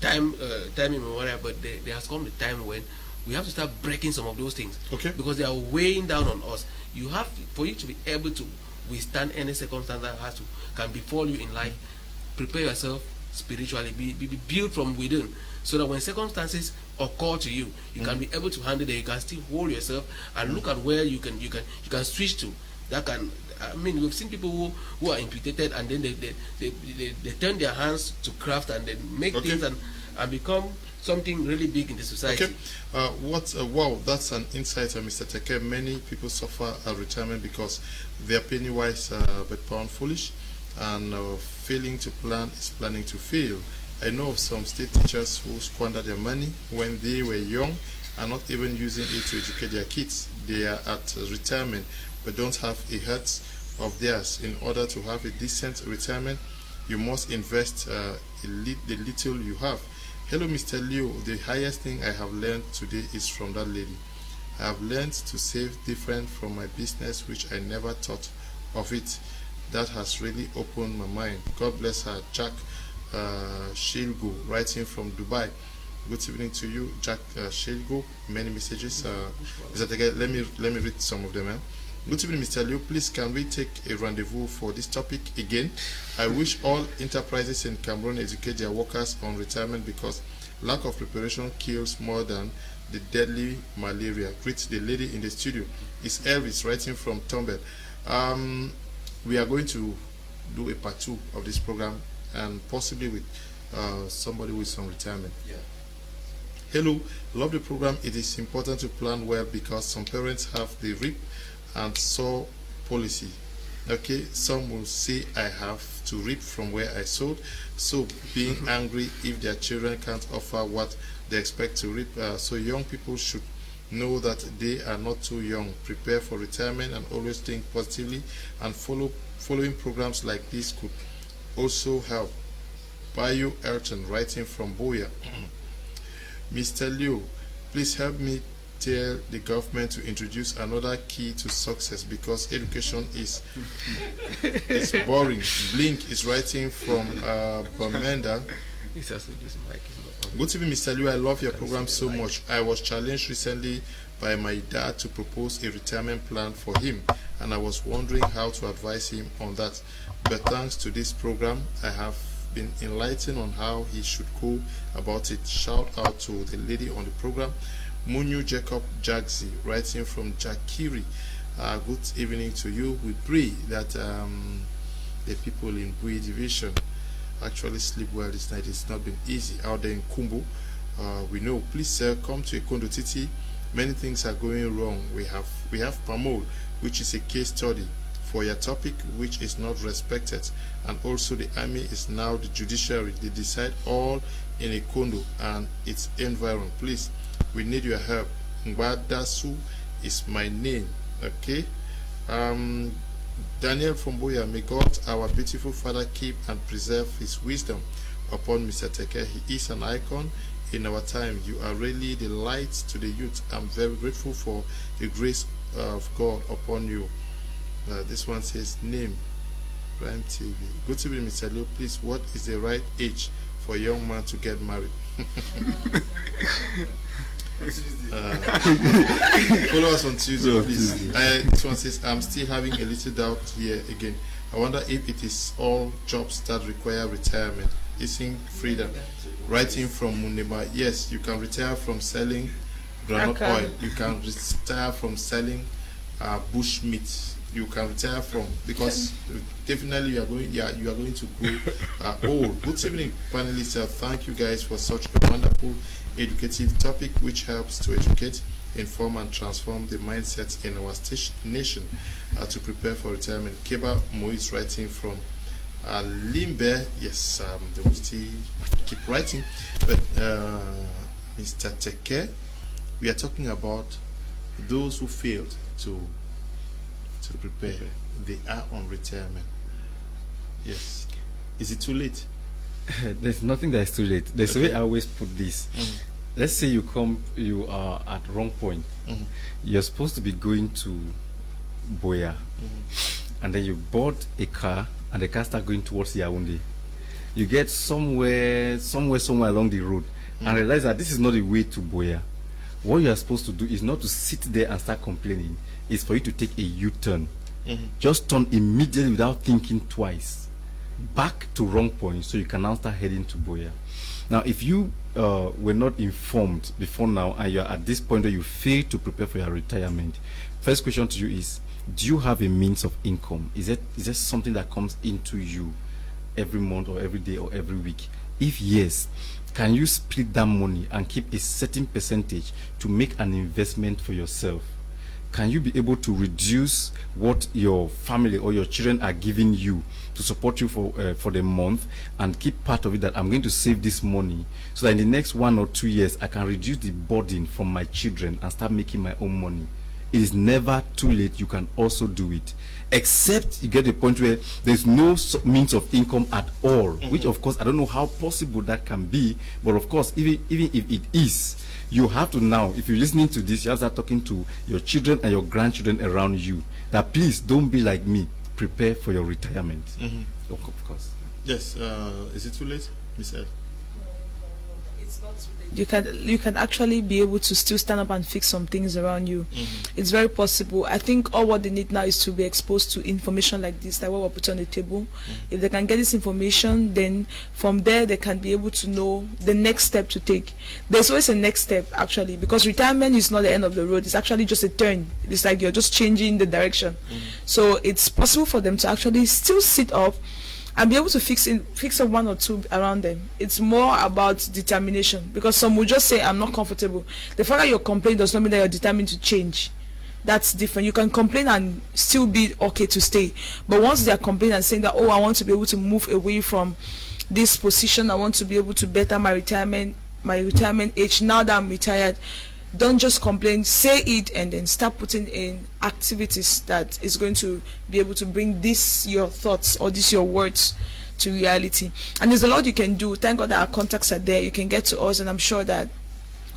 time immemorial, but there has come the time when we have to start breaking some of those things, okay, because they are weighing down on us. You have for you to be able to withstand any circumstance that can befall you in life. Prepare yourself spiritually, be built from within, so that when circumstances occur to you, you can be able to handle it. You can still hold yourself and look at where you can switch to. That can, I mean, we've seen people who are amputated, and then they turn their hands to craft and then make things and become something really big in the society. Okay, wow, that's an insight, Mr. Teke. Many people suffer a retirement because they are penny wise but pound foolish, and failing to plan is planning to fail. I know of some state teachers who squander their money when they were young and not even using it to educate their kids. They are at retirement but don't have a heart of theirs. In order to have a decent retirement, you must invest the little you have. Hello, Mr. Leo. The highest thing I have learned today is from that lady. I have learned to save different from my business, which I never thought of it. That has really opened my mind. God bless her. Jack Shilgo, writing from Dubai. Good evening to you, Jack Shilgo. Many messages. Let me read some of them. Good evening, Mr. Leo. Please, can we take a rendezvous for this topic again? I wish all enterprises in Cameroon educate their workers on retirement, because lack of preparation kills more than the deadly malaria. Greet the lady in the studio. It's Elvis, writing from Tombel. We are going to do a part 2 of this program, and possibly with somebody with some retirement. Yeah. Hello, love the program. It is important to plan well, because some parents have the reap and sow policy. Okay, some will say I have to reap from where I sowed, so being angry if their children can't offer what they expect to reap. So young people should know that they are not too young. Prepare for retirement and always think positively, and following programs like this could also help. Bayo Elton, writing from Boya. Mr. Leo, please help me tell the government to introduce another key to success, because education is boring. Blink is writing from Bamenda. Good evening, Mr. Leo. I love your program so much. I was challenged recently by my dad to propose a retirement plan for him, and I was wondering how to advise him on that. But thanks to this program, I have been enlightened on how he should go about it. Shout out to the lady on the program, Munyu Jacob Jagzi, writing from Jakiri. Good evening to you. We pray that the people in Bui Division actually sleep well this night. It's not been easy out there in Kumbu. We know. Please come to Ekondo Titi. Many things are going wrong. We have Pamol, which is a case study for your topic, which is not respected, and also the army is now the judiciary. They decide all in Ekondo and its environment. Please, we need your help. Ngbadasu is my name. Okay. Daniel from Boya, may God, our beautiful Father, keep and preserve his wisdom upon Mr. Teke. He is an icon in our time. You are really the light to the youth. I'm very grateful for the grace of God upon you. This one says, name, Prime TV. Good evening, Mr. Leo. Please, what is the right age for a young man to get married? Follow us on Tuesday, please. This one says, I'm still having a little doubt here again. I wonder if it is all jobs that require retirement. Isn't freedom? Writing from Munema. Yes, you can retire from selling groundnut oil. You can retire from selling bush meat. You can retire from, because definitely you are going to go old. Good evening, panelists. Thank you guys for such a wonderful educative topic which helps to educate, inform and transform the mindset in our nation to prepare for retirement. Keba Mo is writing from Limbe. Yes, they will still keep writing, but Mr. Teke, we are talking about those who failed to prepare. They are on retirement. Yes. Is it too late? There's nothing that's too late. There's a way I always put this. Let's say you are at wrong point. You're supposed to be going to Boya, and then you bought a car, and the car starts going towards Yaoundé. You get somewhere along the road, and realize that this is not the way to Boya. What you are supposed to do is not to sit there and start complaining. It's for you to take a U-turn. Just turn immediately without thinking twice back to wrong point, so you can now start heading to Boya. Now, if you were not informed before now, and you are at this point where you fail to prepare for your retirement, first question to you is, do you have a means of income? Is there something that comes into you every month or every day or every week? If yes, can you split that money and keep a certain percentage to make an investment for yourself? Can you be able to reduce what your family or your children are giving you to support you for the month, and keep part of it that I'm going to save this money so that in the next 1 or 2 years I can reduce the burden from my children and start making my own money? It is never too late. You can also do it, except you get a point where there's no means of income at all, which of course I don't know how possible that can be, but of course even if it is, you have to now, if you're listening to this, you have to start talking to your children and your grandchildren around you that please don't be like me, prepare for your retirement. Of course. Yes. Is it too late, Miss L? It's not too late. You can actually be able to still stand up and fix some things around you. It's very possible. I think all what they need now is to be exposed to information like this, like what we're putting on the table. If they can get this information, then from there they can be able to know the next step to take. There's always a next step, actually, because retirement is not the end of the road. It's actually just a turn. It's like you're just changing the direction. So it's possible for them to actually still sit up and be able to fix up 1 or 2 around them. It's more about determination, because some will just say, I'm not comfortable. The fact that you're complaining does not mean that you're determined to change. That's different. You can complain and still be okay to stay, but once they are complaining and saying that, oh, I want to be able to move away from this position, I want to be able to better my retirement age now that I'm retired, don't just complain, say it, and then start putting in activities that is going to be able to bring this your thoughts or this your words to reality. And there's a lot you can do. Thank God that our contacts are there. You can get to us, and I'm sure that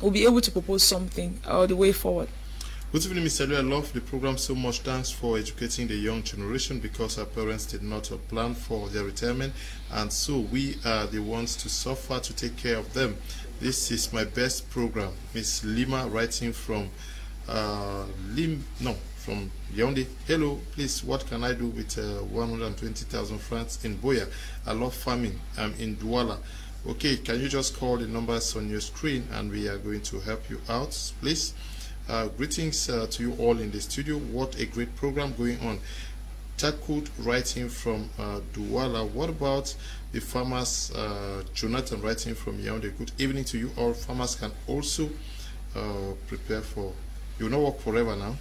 we'll be able to propose something or the way forward. Good evening, Mr. Lou. I love the program so much. Thanks for educating the young generation, because our parents did not plan for their retirement, and so we are the ones to suffer to take care of them. This is my best program. Miss Lima, writing from from Yaoundé. Hello, please, what can I do with 120,000 francs in Boya? I love farming. I'm in Douala. Okay, can you just call the numbers on your screen and we are going to help you out, please. Greetings to you all in the studio. What a great program going on. Takut writing from Douala. What about the farmers? Jonathan writing from Yaoundé. Good evening to you all. Farmers can also prepare for. You will not work forever now.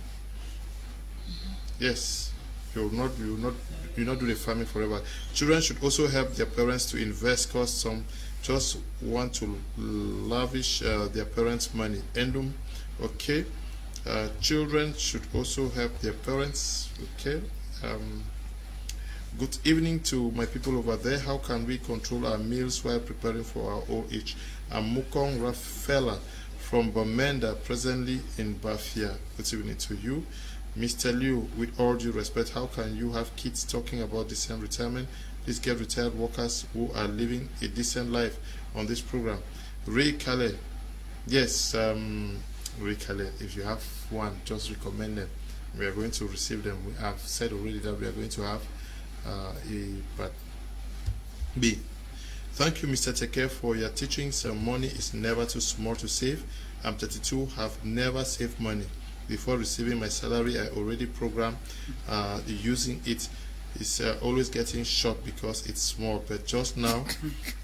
Yes, you will not do the farming forever. Children should also help their parents to invest, cause some just want to lavish their parents' money. Endum, okay. Children should also help their parents. Okay. Good evening to my people over there. How can we control our meals while preparing for our old age? I'm Mukong Rafela from Bamenda, presently in Bafia. Good evening to you. Mr. Liu, with all due respect, how can you have kids talking about decent retirement? Please get retired workers who are living a decent life on this program. Ray Calais, yes, Ray Calais, if you have one, just recommend them. We are going to receive them. We have said already that we are going to have but B. Thank you, Mr. Teke, for your teachings. Money is never too small to save. I'm 32, have never saved money. Before receiving my salary, I already programmed using it. It's always getting short because it's small, but just now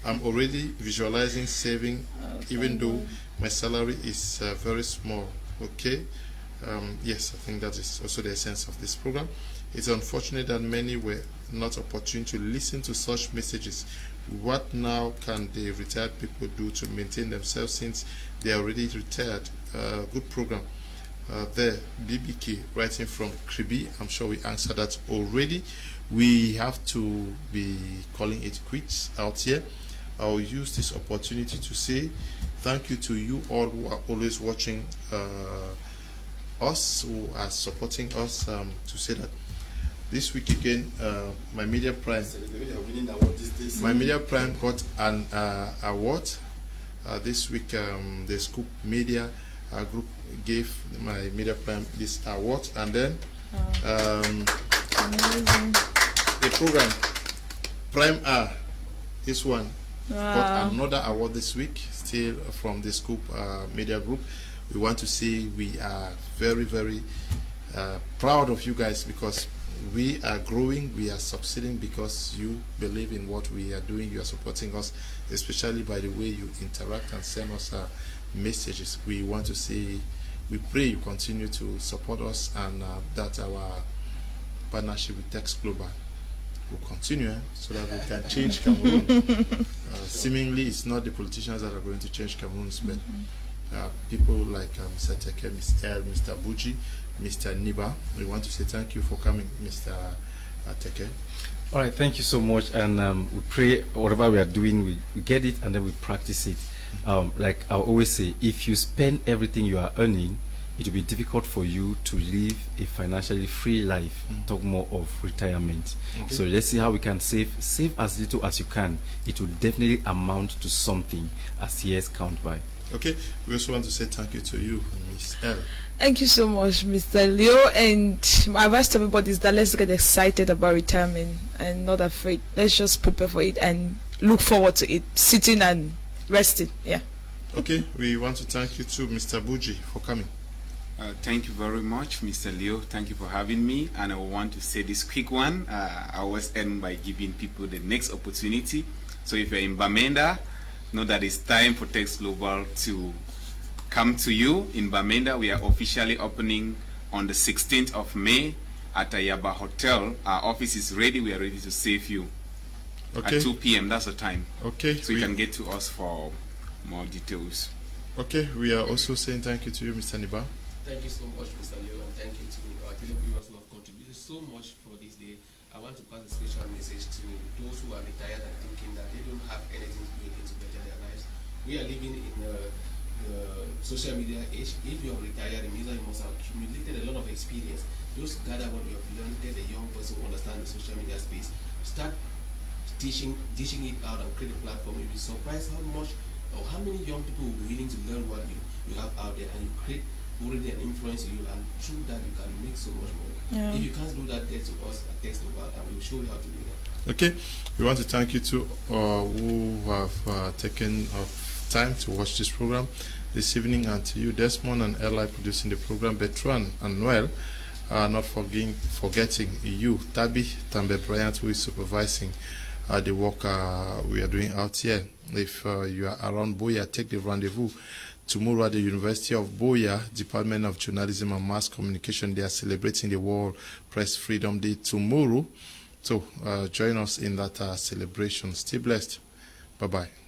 I'm already visualizing saving, even though my salary is very small. Okay. Yes, I think that is also the essence of this program. It's unfortunate that many were not opportune to listen to such messages. What now can the retired people do to maintain themselves since they are already retired? Good program. There, BBK writing from Kribi. I'm sure we answered that already. We have to be calling it quits out here. I'll use this opportunity to say thank you to you all who are always watching us, who are supporting us, to say that this week again, my Media Prime got an award. This week, the Scoop Media group gave my Media Prime this award, and then the program Prime R, this one, got another award this week, still from the Scoop Media Group. We want to say we are very, very proud of you guys, because we are growing, we are succeeding because you believe in what we are doing. You are supporting us, especially by the way you interact and send us messages. We want to say, we pray you continue to support us, and that our partnership with Tex Global will continue, so that we can change Cameroon. Seemingly, it's not the politicians that are going to change Cameroon, but people like Mr. Teke, Mr. Buji, Mr. Niba. We want to say thank you for coming, Mr. Teke. All right, thank you so much, and we pray whatever we are doing, we get it, and then we practice it. Like I always say, if you spend everything you are earning, it will be difficult for you to live a financially free life. Talk more of retirement. Okay. So let's see how we can save as little as you can. It will definitely amount to something as years count by. Okay, we also want to say thank you to you, Miss L. Thank you so much, Mr. Leo. And my advice to everybody is that let's get excited about retirement and not afraid. Let's just prepare for it and look forward to it, sitting and resting. Yeah. Okay, we want to thank you too, Mr. Buji, for coming. Thank you very much, Mr. Leo. Thank you for having me. And I want to say this quick one. I always end by giving people the next opportunity. So if you're in Bamenda, know that it's time for Tex Global to come to you. In Bamenda, we are officially opening on the 16th of May at Ayaba Hotel. Our office is ready. We are ready to save you. Okay. At 2 p.m. That's the time. Okay. So you can get to us for more details. Okay. We are also saying thank you to you, Mr. Niba. Thank you so much, Mr. Leo, and thank you to our televiewers who have contributed so much for this day. I want to pass a special message to those who are retired and thinking that they don't have anything to do again to better their lives. We are living in the social media age. If you are retired, it means that you must have accumulated a lot of experience. Just gather what you have learned, let a young person who understands the social media space. Start dishing it out and create a platform. You'll be surprised how much or how many young people will be willing to learn what you have out there, and you create already an influence in you, and through that you can make so much money. Yeah. If you can't do that, text to us, text over, and we'll show you how to do that. Okay, we want to thank you to who have taken time to watch this program this evening, and to you, Desmond and Eli, producing the program, Bertrand and Noel, not forgetting you, Tabi Tambe Bryant, who is supervising the work we are doing out here. If you are around Boya, take the rendezvous tomorrow at the University of Boya, Department of Journalism and Mass Communication. They are celebrating the World Press Freedom Day tomorrow. So join us in that celebration. Stay blessed. Bye-bye.